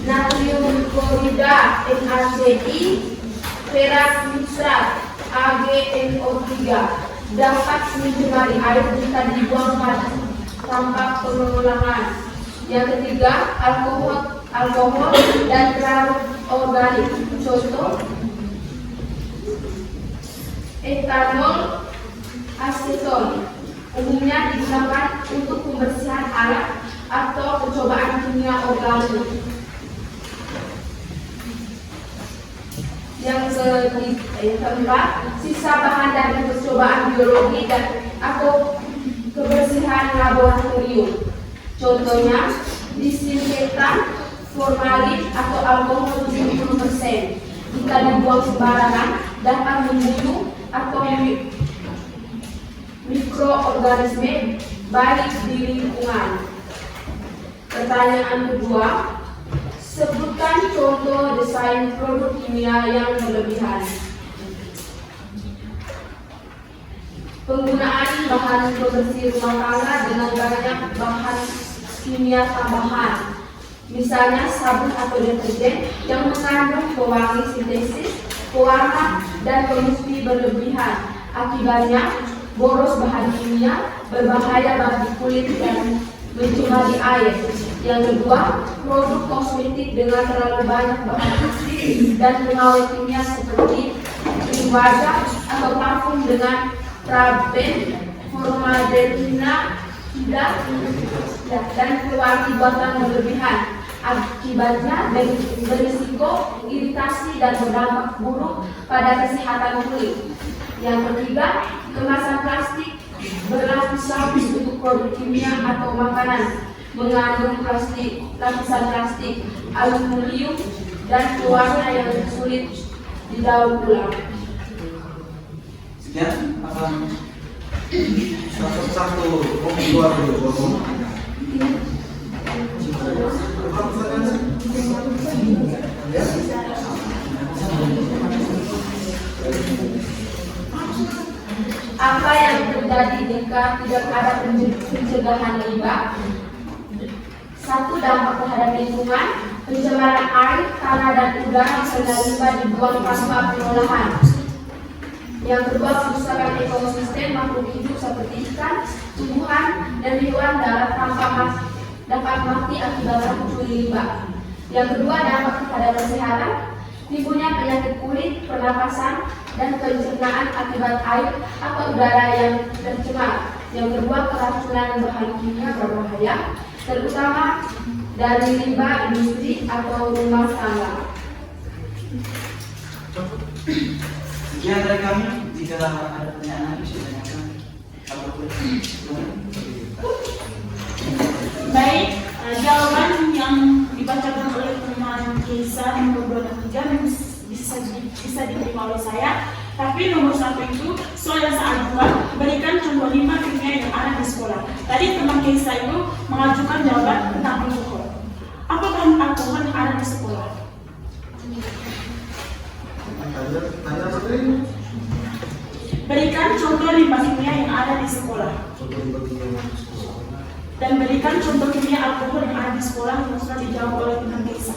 natrium klorida NaCl, perak nitrat AgNO3 dapat mencemari air jika dibuang tanpa pengulangan. Yang ketiga, alkohol dan larut organik. Contoh etanol aseton umumnya digunakan untuk pembersihan alat atau percobaan kimia organik. Yang keempat, sisa bahan dari percobaan biologi dan atau kebersihan laboratorium. Contohnya disinfektan, formalin atau alkohol 70%. Jika dibuang sembarangan dapat membunuh atau mikroorganisme baik di lingkungan. Pertanyaan kedua, sebutkan contoh desain produk kimia yang berlebihan. Penggunaan bahan pembersih rumah tangga dengan banyak bahan kimia tambahan, misalnya sabun atau deterjen yang mengandung pewangi sintesis, pewarna, dan pemutih berlebihan. Akibatnya, boros bahan kimia berbahaya bagi kulit dan mencemari air. Yang kedua, produk kosmetik dengan terlalu banyak bahan aktif dan pengawet kimia seperti krim wajah atau parfum dengan paraben, formaldehida, dan pewangi buatan berlebihan. Akibatnya berisiko iritasi dan berdampak buruk pada kesehatan kulit. Yang ketiga, kemasan plastik berlapis-lapis untuk produk kimia atau makanan mengandung lapisan plastik, aluminium, dan pewarna yang sulit didaur ulang. Sekian, akan Satu-satu keluar dulu. Apa yang terjadi jika tidak ada pencegahan limbah. 1. Dampak terhadap lingkungan, pencemaran air, tanah, dan udara karena limbah dibuang tanpa pengolahan. Yang kedua, kerusakan ekosistem makhluk hidup seperti ikan, tumbuhan, dan hewan darat dapat mati akibat terkumpul limbah. Yang kedua, dampak terhadap kesehatan, timbulnya penyakit kulit, pernapasan, dan pencernaan akibat air atau udara yang tercemar. Yang kedua, keracunan bahan kimia berbahaya, terutama dari limbah industri atau rumah tangga. Sekian dari kami. Jika ada pertanyaan bisa ditanyakan. Baik, jawaban yang dibacakan oleh teman Keisa nomor 2 dan 3 bisa diterima oleh saya. Tapi nomor 1 itu soal yang saat 2, berikan contoh limbah kimia yang ada di sekolah. Tadi teman Keisa itu mengajukan jawaban tentang alkohol. Apa bahan alkohol yang ada di sekolah? Tanya apa tadi? Berikan contoh limbah kimia yang ada di sekolah. Contoh limbah kimia yang ada di sekolah. Dan berikan contoh kimia alkohol yang ada di sekolah yang sudah dijawab oleh teman Keisa.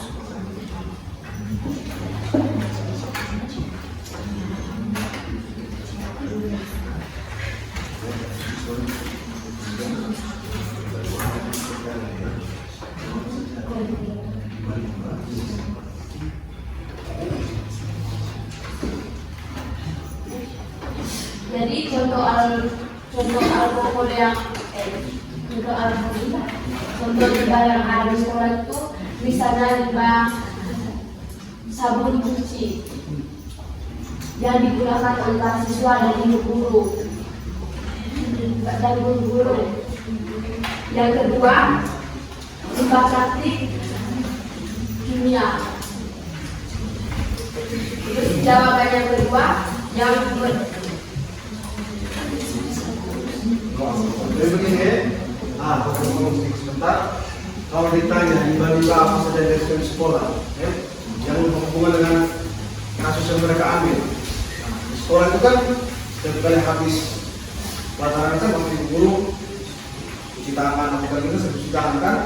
Jadi contoh alkohol yang contoh limbah yang ada di sekolah itu misalnya limbah sabun cuci yang digunakan oleh para siswa dan guru. Yang kedua, limbah plastik kimia. Terus jawaban yang kedua yang Jadi begini, sebentar. Kalau ditanya limbah-limbah apa saja dari sekolah, yang berhubungan dengan kasus yang mereka ambil. Di sekolah itu kan setiap kali habis pelajaran kan waktu guru cuci tangan, apa gitu cuci tangan kan?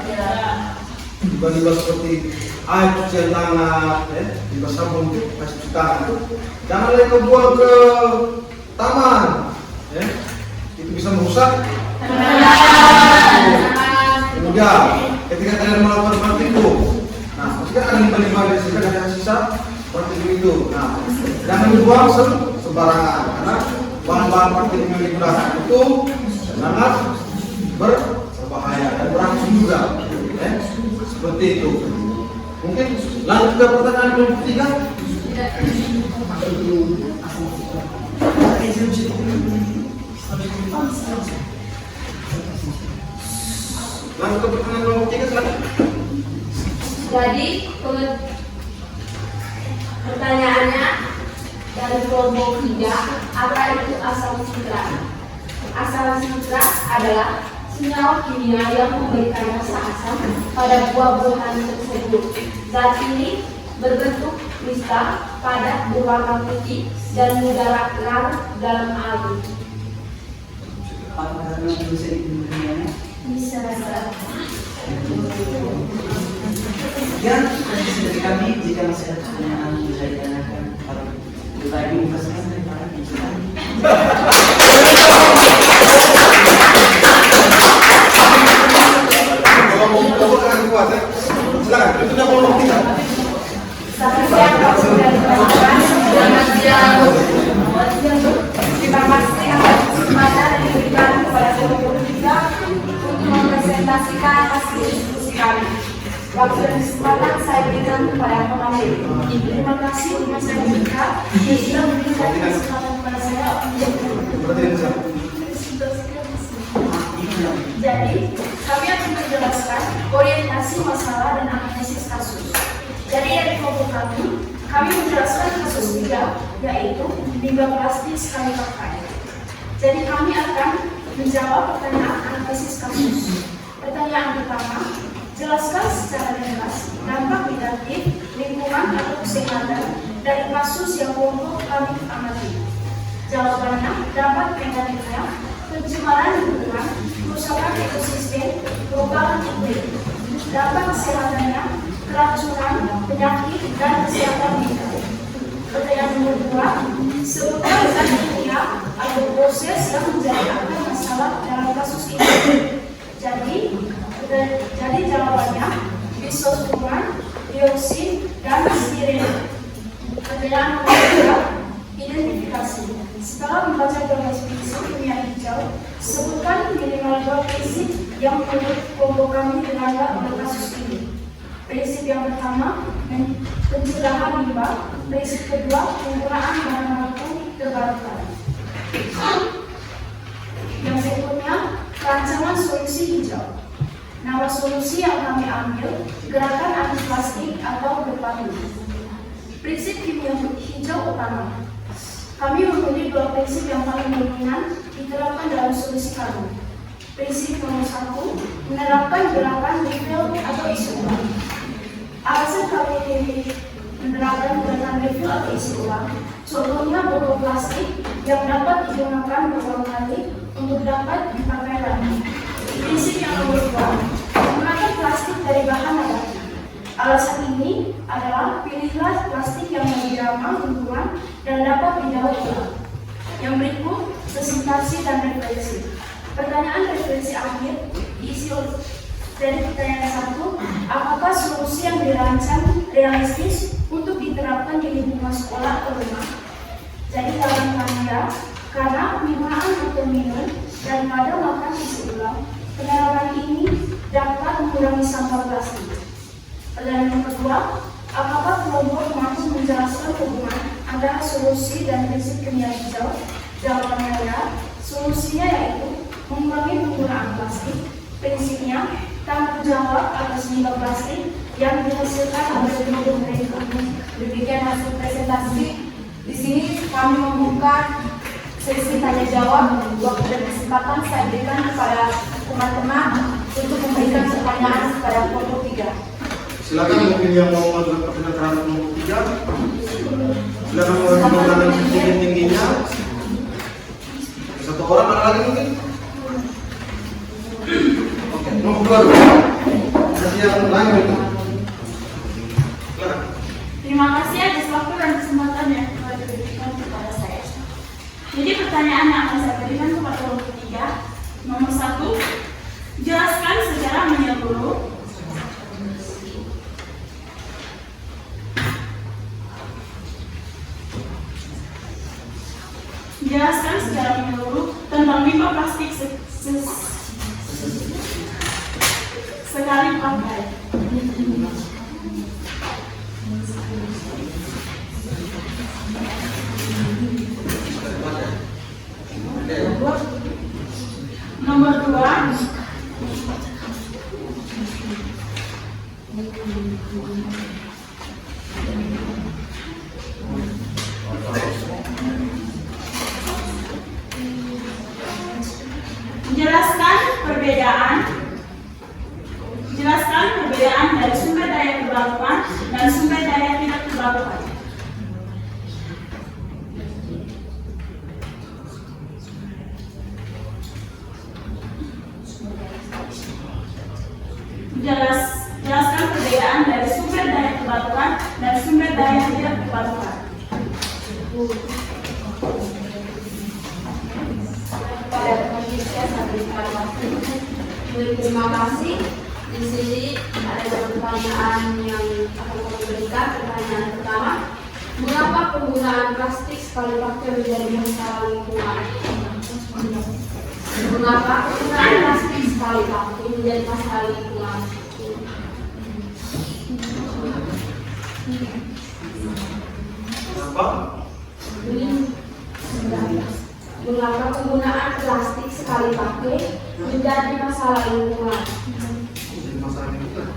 Limbah-limbah seperti air cucian tangan, limbah sabun itu kasih cuci tangan itu jangan lagi buang ke taman, itu bisa merusak. Kemudian ketika kalian melakukan praktikum, nah maksudnya ada limbah-limbah dari sini ada sisa praktikum itu. Nah jangan dibuang sembarangan karena bahan-bahan praktikum yang digunakan itu sangat berbahaya dan beracun juga. Seperti itu. Mungkin lanjut ke pertanyaan nomor 3. Lanjut ke pertanyaan nomor 3 silakan. Jadi pertanyaannya dari kelompok 3, apa itu asam citra? Asam citra adalah senyawa kimia yang memberikan rasa asam pada buah-buahan tersebut. Zat ini berbentuk kristal padat berwarna putih dan mudah larut dalam air. Apakah bisa digunakan? Bisa. Sekian dari kami. Jika masih ada pertanyaan bisa ditanyakan kepada kita ibu kasihkan dari para bicara. Kalau mau akan kuat silakan. Itu yang nomor 3. Terima kasih atas kesempatan yang diberikan kepada kelompok 3 untuk mempresentasikan hasil diskusi kami. Waktu dan kesempatan saya berikan kepada pemateri. Terima kasih Mas Eka yang sudah memberikan kesempatan kepada saya untuk Jadi, kami akan menjelaskan orientasi masalah dan analisis kasus. Jadi dari kelompok kami menjelaskan kasus 3, yaitu limbah plastik sekali pakai. Jadi kami akan menjawab pertanyaan analisis kasus. Pertanyaan pertama, jelaskan secara ringkas dampak negatif lingkungan atau kesehatan dari kasus yang kelompok kami amati. Jawabannya, dampak negatifnya pencemaran lingkungan, kerusakan ekosistem, perubahan iklim, dampak kesehatannya, keracunan, penyakit, dan kesehatan mental. Pertanyaan nomor 2, sebutkan zat kimia atau proses yang menjadi akar masalah dalam kasus ini. Jadi jawabannya bisosfuran, dioksin, dan stirena. Pertanyaan nomor 3, identifikasi. Setelah membaca berbagai prinsip kimia hijau, sebutkan minimal 2 prinsip yang menurut kelompok kami dilanggar oleh kasus ini. Prinsip yang pertama, pencegahan limbah. Prinsip kedua, penggunaan bahan baku terbarukan. Yang berikutnya, rancangan solusi hijau. Nama solusi yang kami ambil, gerakan anti plastik atau berpadu. Prinsip kimia hijau utama. Kami memilih 2 prinsip yang paling dominan diterapkan dalam solusi kami. Prinsip nomor 1, menerapkan gerakan refill atau isi ulang. Alasan kami menerapkan gerakan refill atau isi ulang, contohnya botol plastik yang dapat digunakan berulang kali untuk dapat dipakai lagi. Prinsip yang nomor 2, menggunakan plastik dari bahan nabati. Alasan ini adalah pilihlah plastik yang lebih ramah lingkungan dan dapat didaur ulang. Yang berikut, presentasi dan refleksi. Pertanyaan refleksi akhir diisi dari pertanyaan 1, apakah solusi yang dirancang realistis untuk diterapkan di lingkungan sekolah atau rumah? Jadi jawaban ya, karena penggunaan atau minum daripada makan isi ulang, penerapan ini dapat mengurangi sampah plastik. Pertanyaan nomor 2, apakah kelompok mampu menjelaskan hubungan antara solusi dan prinsip kimia hijau? Jawabannya ya, solusinya yaitu mengurangi penggunaan plastik. Prinsipnya, tanggung jawab atas limbah plastik yang dihasilkan oleh penduduk mereka. Demikian hasil presentasi. Di sini kami membuka sesi tanya jawab. Waktu dan kesempatan saya berikan kepada teman-teman untuk memberikan pertanyaan kepada kelompok 3. Silakan mungkin yang mau mengajukan pertanyaan terhadap kelompok 3. Silakan menggunakan tingginya. Satu orang, ada lagi mungkin? Oke, nomor 2 dulu. Sesi yang lain itu. Silakan. Terima kasih atas waktu dan kesempatan yang telah diberikan kepada saya. Jadi pertanyaan yang akan saya berikan kepada kelompok 3, nomor 1, jelaskan secara menyeluruh tentang limbah plastik sekali pakai. Nomor 2, jelaskan perbedaan dari sumber daya terbarukan dan sumber daya tidak terbarukan. Jelaskan perbedaan dari sumber daya terbarukan dan sumber daya tidak terbarukan. Pada teman-teman saya berikan waktu. Terima kasih. Di sini ada pertanyaan yang akan kami berikan. Pertanyaan pertama, mengapa penggunaan plastik sekali pakai menjadi masalah lingkungan? Mengapa penggunaan plastik sekali pakai menjadi masalah lingkungan? Kenapa? Mengapa penggunaan plastik sekali pakai menjadi masalah lingkungan? Jadi masalah ini kan.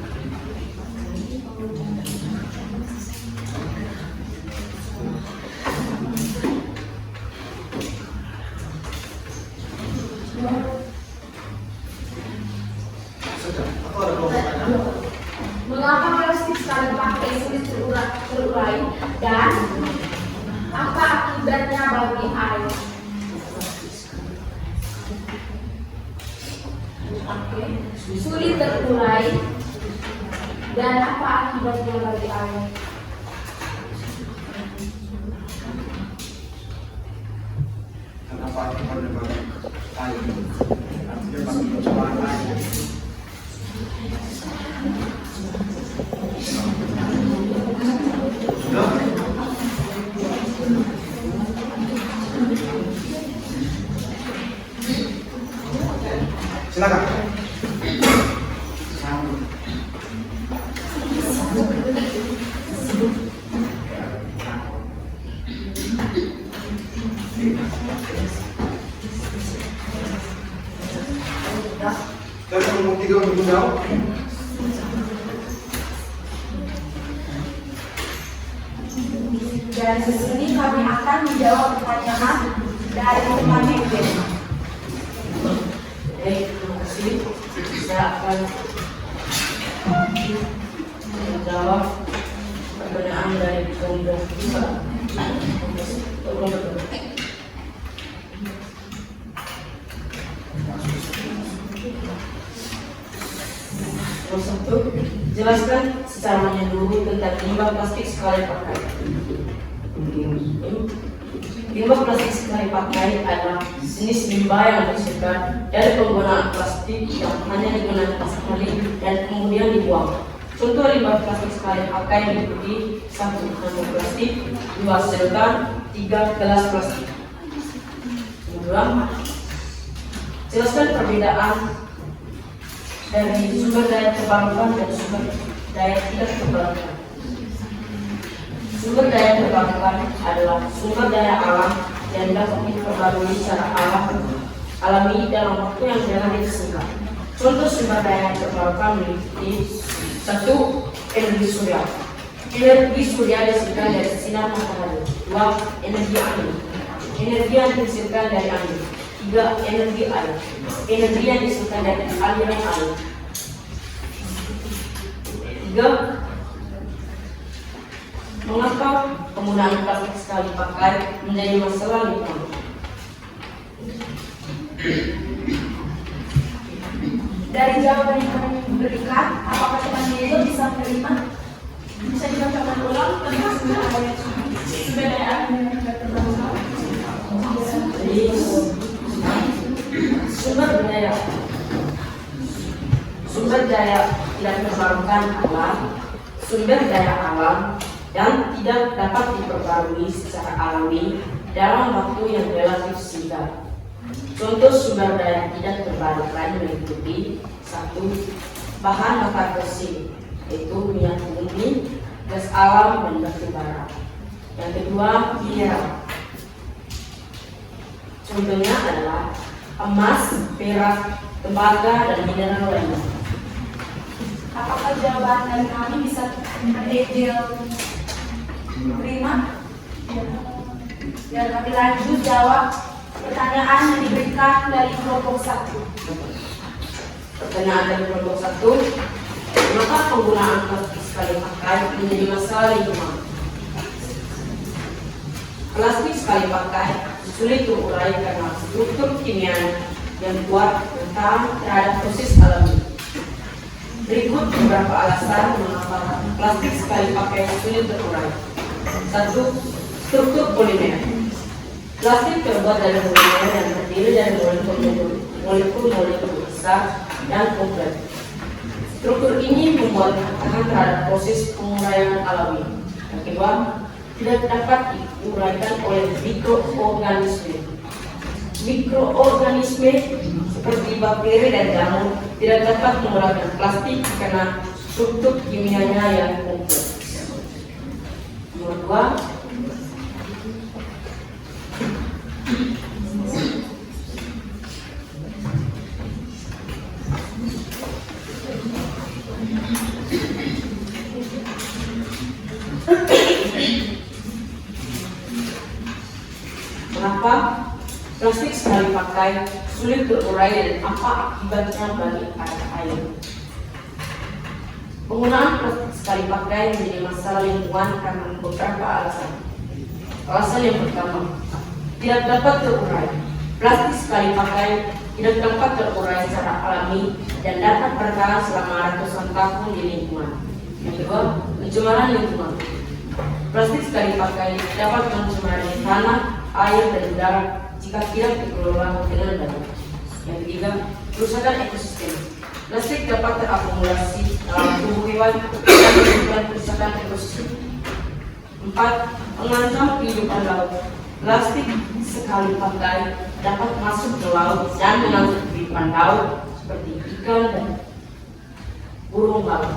Apa ada pertanyaan? Mengapa plastik sekali pakai sulit terurai dan apa akibatnya bagi air? Dan apa akibatnya bagi air? Kenapa kita berbagi air? Artinya bagi pencemaran air. Sudah? Silakan. Saya nomor 3 untuk menjawab. Dan di sini kami akan menjawab pertanyaan dari teman Mebel. Baik, terima kasih. Saya akan menjawab pertanyaan dari kelompok 2. Nomor 1, jelaskan secara menyeluruh tentang limbah plastik sekali pakai. Limbah plastik sekali pakai adalah jenis limbah yang dihasilkan dari penggunaan plastik yang hanya digunakan sekali dan kemudian dibuang. Contoh limbah plastik sekali pakai meliputi 1 kantong plastik, 2 sedotan, 3 gelas plastik. Kedua, jelaskan perbedaan dari sumber daya terbarukan dan sumber daya tidak terbarukan. Sumber daya terbarukan adalah sumber daya alam yang dapat diperbarui secara alami dalam waktu yang relatif singkat. Contoh sumber daya terbarukan meliputi 1. Energi surya. Energi surya dihasilkan dari sinar matahari. 2. Energi angin. Energi yang dihasilkan dari angin. 3. Energi air. Energi yang dihasilkan dari aliran air. 3. Mengapa penggunaan plastik sekali pakai menjadi masalah lingkungan? Dari jawaban yang kami berikan, apakah teman Mebel bisa menerima? Bisa dibacakan ulang tentang sumber daya alam yang tidak terbarukan. Jadi sumber daya tidak terbarukan adalah sumber daya alam dan tidak dapat diperbarui secara alami dalam waktu yang relatif singkat. Contoh sumber daya tidak terbarukan meliputi 1. Bahan bakar fosil, yaitu minyak bumi, gas alam, dan batu bara. Yang kedua, mineral. Contohnya adalah emas, perak, tembaga, dan mineral lainnya. Apakah jawaban dari kami bisa Mebel terima? Dan kami lanjut jawab pertanyaan yang diberikan dari kelompok 1. Pertanyaan dari kelompok 1, mengapa penggunaan plastik sekali pakai menjadi masalah lingkungan? Plastik sekali pakai sulit terurai karena struktur kimia yang kuat rentan terhadap proses alami. Berikut beberapa alasan mengapa plastik sekali pakai sulit terurai. 1. Struktur polimer. Plastik terbuat dari polimer yang terdiri dari molekul-molekul besar dan kompleks. Struktur ini membuat tahan terhadap proses penguraian alami. Yang kedua, tidak dapat diuraikan oleh mikroorganisme. Mikroorganisme seperti bakteri dan jamur tidak dapat menguraikan plastik karena struktur kimianya yang kompleks. Nomor 2, kenapa plastik sekali pakai sulit terurai dan apa akibatnya bagi air? Penggunaan plastik sekali pakai menjadi masalah lingkungan karena beberapa alasan. Alasan yang pertama, tidak dapat terurai. Plastik sekali pakai tidak dapat terurai secara alami dan dapat bertahan selama ratusan tahun di lingkungan. Yang kedua, pencemaran lingkungan. Plastik sekali pakai dapat mencemari tanah, air, dan udara jika tidak dikelola dengan baik. Yang ketiga, kerusakan ekosistem. Plastik dapat terakumulasi dalam tubuh hewan dan menimbulkan kerusakan ekosistem. 4. Mengancam kehidupan laut. Plastik sekali pakai dapat masuk ke laut dan mengganggu kehidupan laut seperti ikan dan burung laut.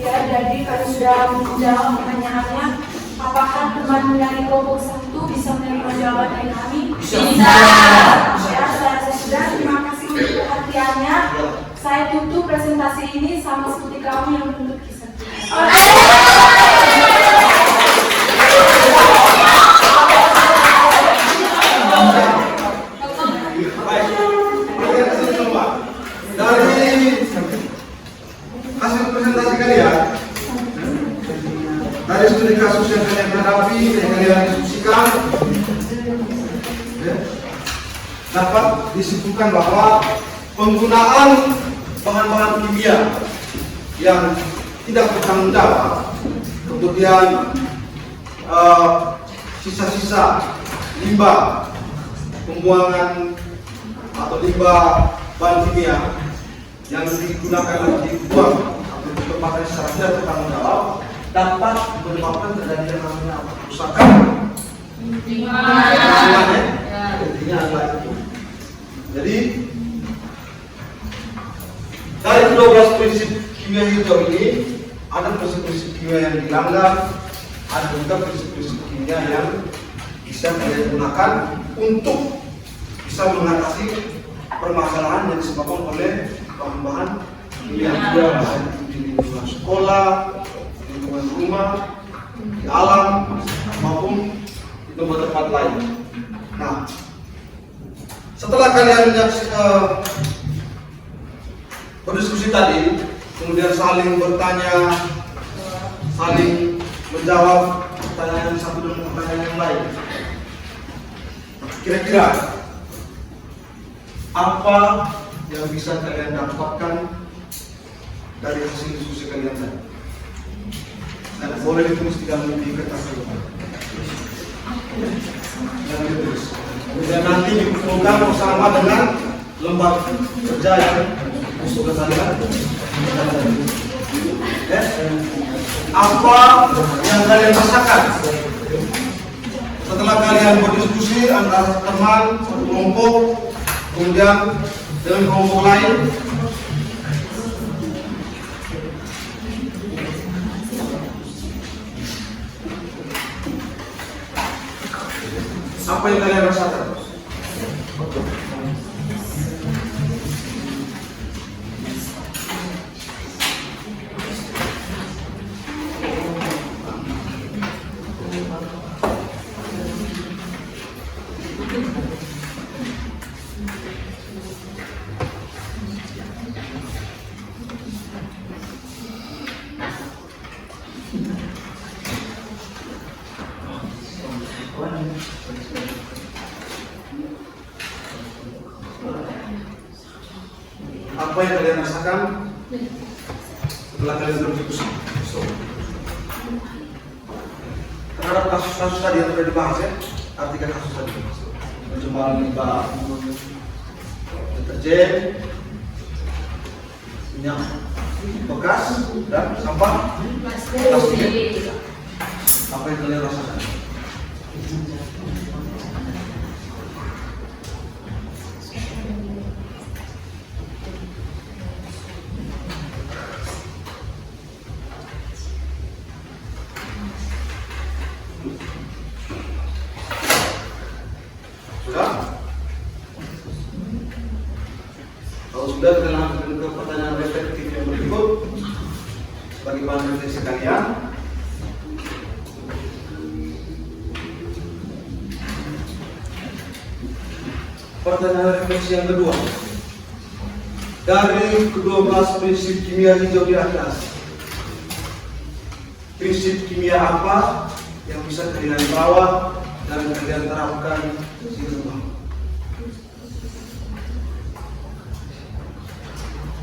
Ya, jadi kalau sudah menjawab pertanyaannya, apakah teman dari kelompok 1 bisa menerima jawaban dari kami? Bisa. Ya, saya sudah. Terima kasih untuk perhatiannya. Saya tutup presentasi ini sama seperti kamu yang menutup kisah. Dari hasil presentasi kalian, dari studi kasus yang kalian hadapi, yang kalian diskusikan, ya, dapat disimpulkan bahwa penggunaan bahan-bahan kimia yang tidak bertanggung jawab, kemudian sisa-sisa limbah pembuangan atau limbah bahan kimia yang digunakan atau dibuang atau ditempatkan secara tidak bertanggung jawab dapat menyebabkan terjadi yang namanya kerusakan lingkungan. Intinya adalah itu. Jadi dari 12 prinsip kimia hijau ini ada prinsip-prinsip kimia yang dilanggar, ada juga prinsip-prinsip kimia yang bisa digunakan untuk bisa mengatasi permasalahan yang disebabkan oleh bahan-bahan kimia di lingkungan sekolah, lingkungan rumah, di alam maupun di tempat-tempat lain. Nah, setelah kalian berdiskusi tadi, kemudian saling bertanya, saling menjawab pertanyaan yang satu dengan pertanyaan yang lain. Kira-kira apa yang bisa kalian dapatkan dari hasil diskusi kalian tadi? Dan boleh ditulis di dalam kertas dulu. Dan ditulis. Kemudian nanti dikumpulkan bersama dengan lembar kerja yang untuk kalian. Apa yang kalian rasakan setelah kalian berdiskusi antara teman satu kelompok, kemudian dengan kelompok lain? Apa yang kalian rasakan? Apa yang kalian rasakan setelah kalian berdiskusi terhadap kasus-kasus tadi yang sudah dibahas, ya? Artikan kasus tadi, pencemaran limbah deterjen, minyak bekas, dan sampah plastik. Apa yang kalian rasakan? Kalau sudah, kita lanjutkan ke pertanyaan reflektif yang berikut sebagai bahan refleksi kalian. Pertanyaan refleksi yang kedua, dari ke-12 prinsip kimia hijau di atas, prinsip kimia apa yang bisa kalian bawa dan kalian terapkan di rumah?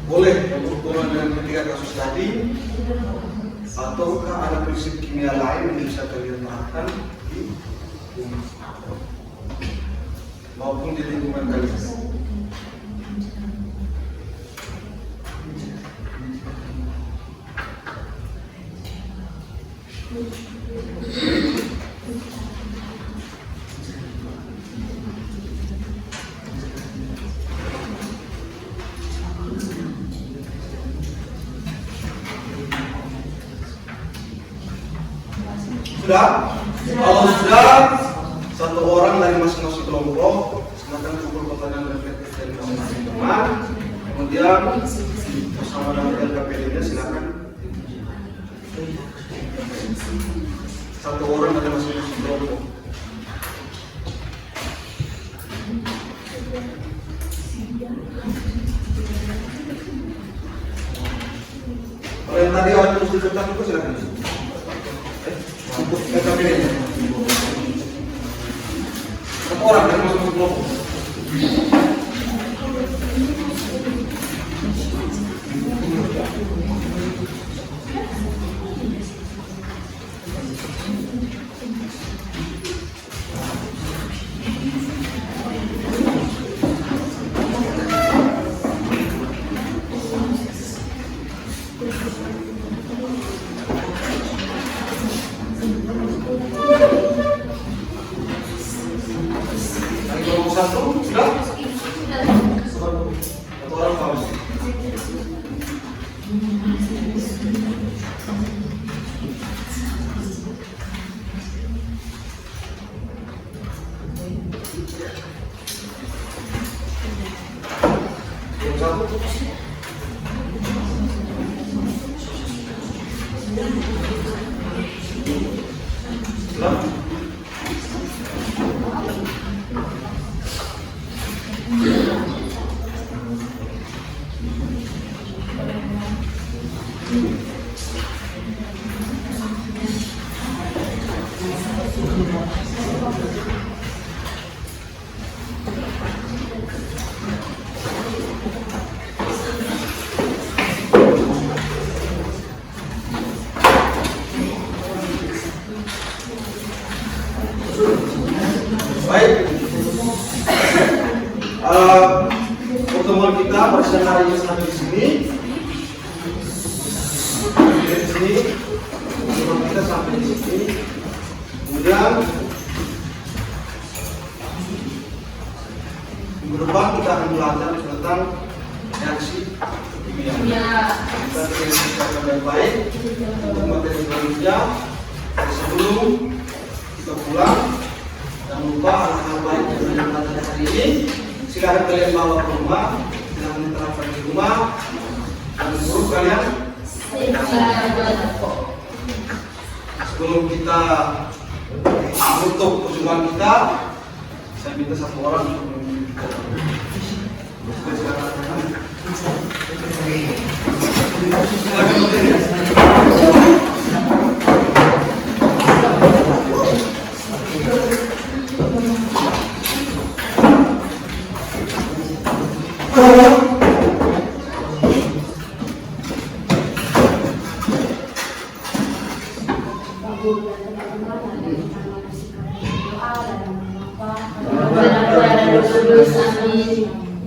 boleh berhubungan dengan ketiga kasus tadi, ataukah ada prinsip kimia lain yang bisa kalian terapkan di rumah maupun di lingkungan kalian? Sudah? Kalau sudah, satu orang dari masing-masing kelompok silakan kumpul pertanyaan reflektif dari masing-masing teman. Kemudian bersama dengan LKPD-nya silakan. Satu orang dari masing-masing kelompok. Kalau yang tadi orang terus dicetak itu silakan. Untuk LKPD-nya. Satu orang dari masing-masing kelompok. Satu, sudah? Satu orang paus. Satu. Sudah? Baik, pertemuan kita pada siang hari ini sampai di sini. Pertemuan kita sampai di sini. Kemudian minggu depan kita akan belajar tentang reaksi kimia. Kita akan baik-baik untuk materi selanjutnya. Sebelum kita pulang, jangan lupa hal-hal baik yang sudah kita hari ini silahkan kalian bawa ke rumah, silahkan diterapkan di rumah, dan guru kalian. Sebelum kita menutup perjumpaan kita, saya minta satu orang untuk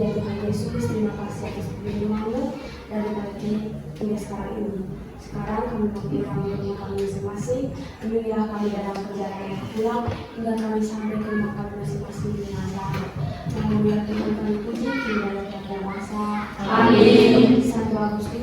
Ya Tuhan Yesus, terima kasih atas firman-Mu dari pagi hingga sekarang ini. Sekarang kami panggil kami rumah kami masing-masing, bimbinglah kami dalam perjalanan yang pulang hingga kami sampai ke rumah kami masing-masing dengan selamat. Namun biar Tuhan kami puji, hingga pada masa. Amin. Santo Agustin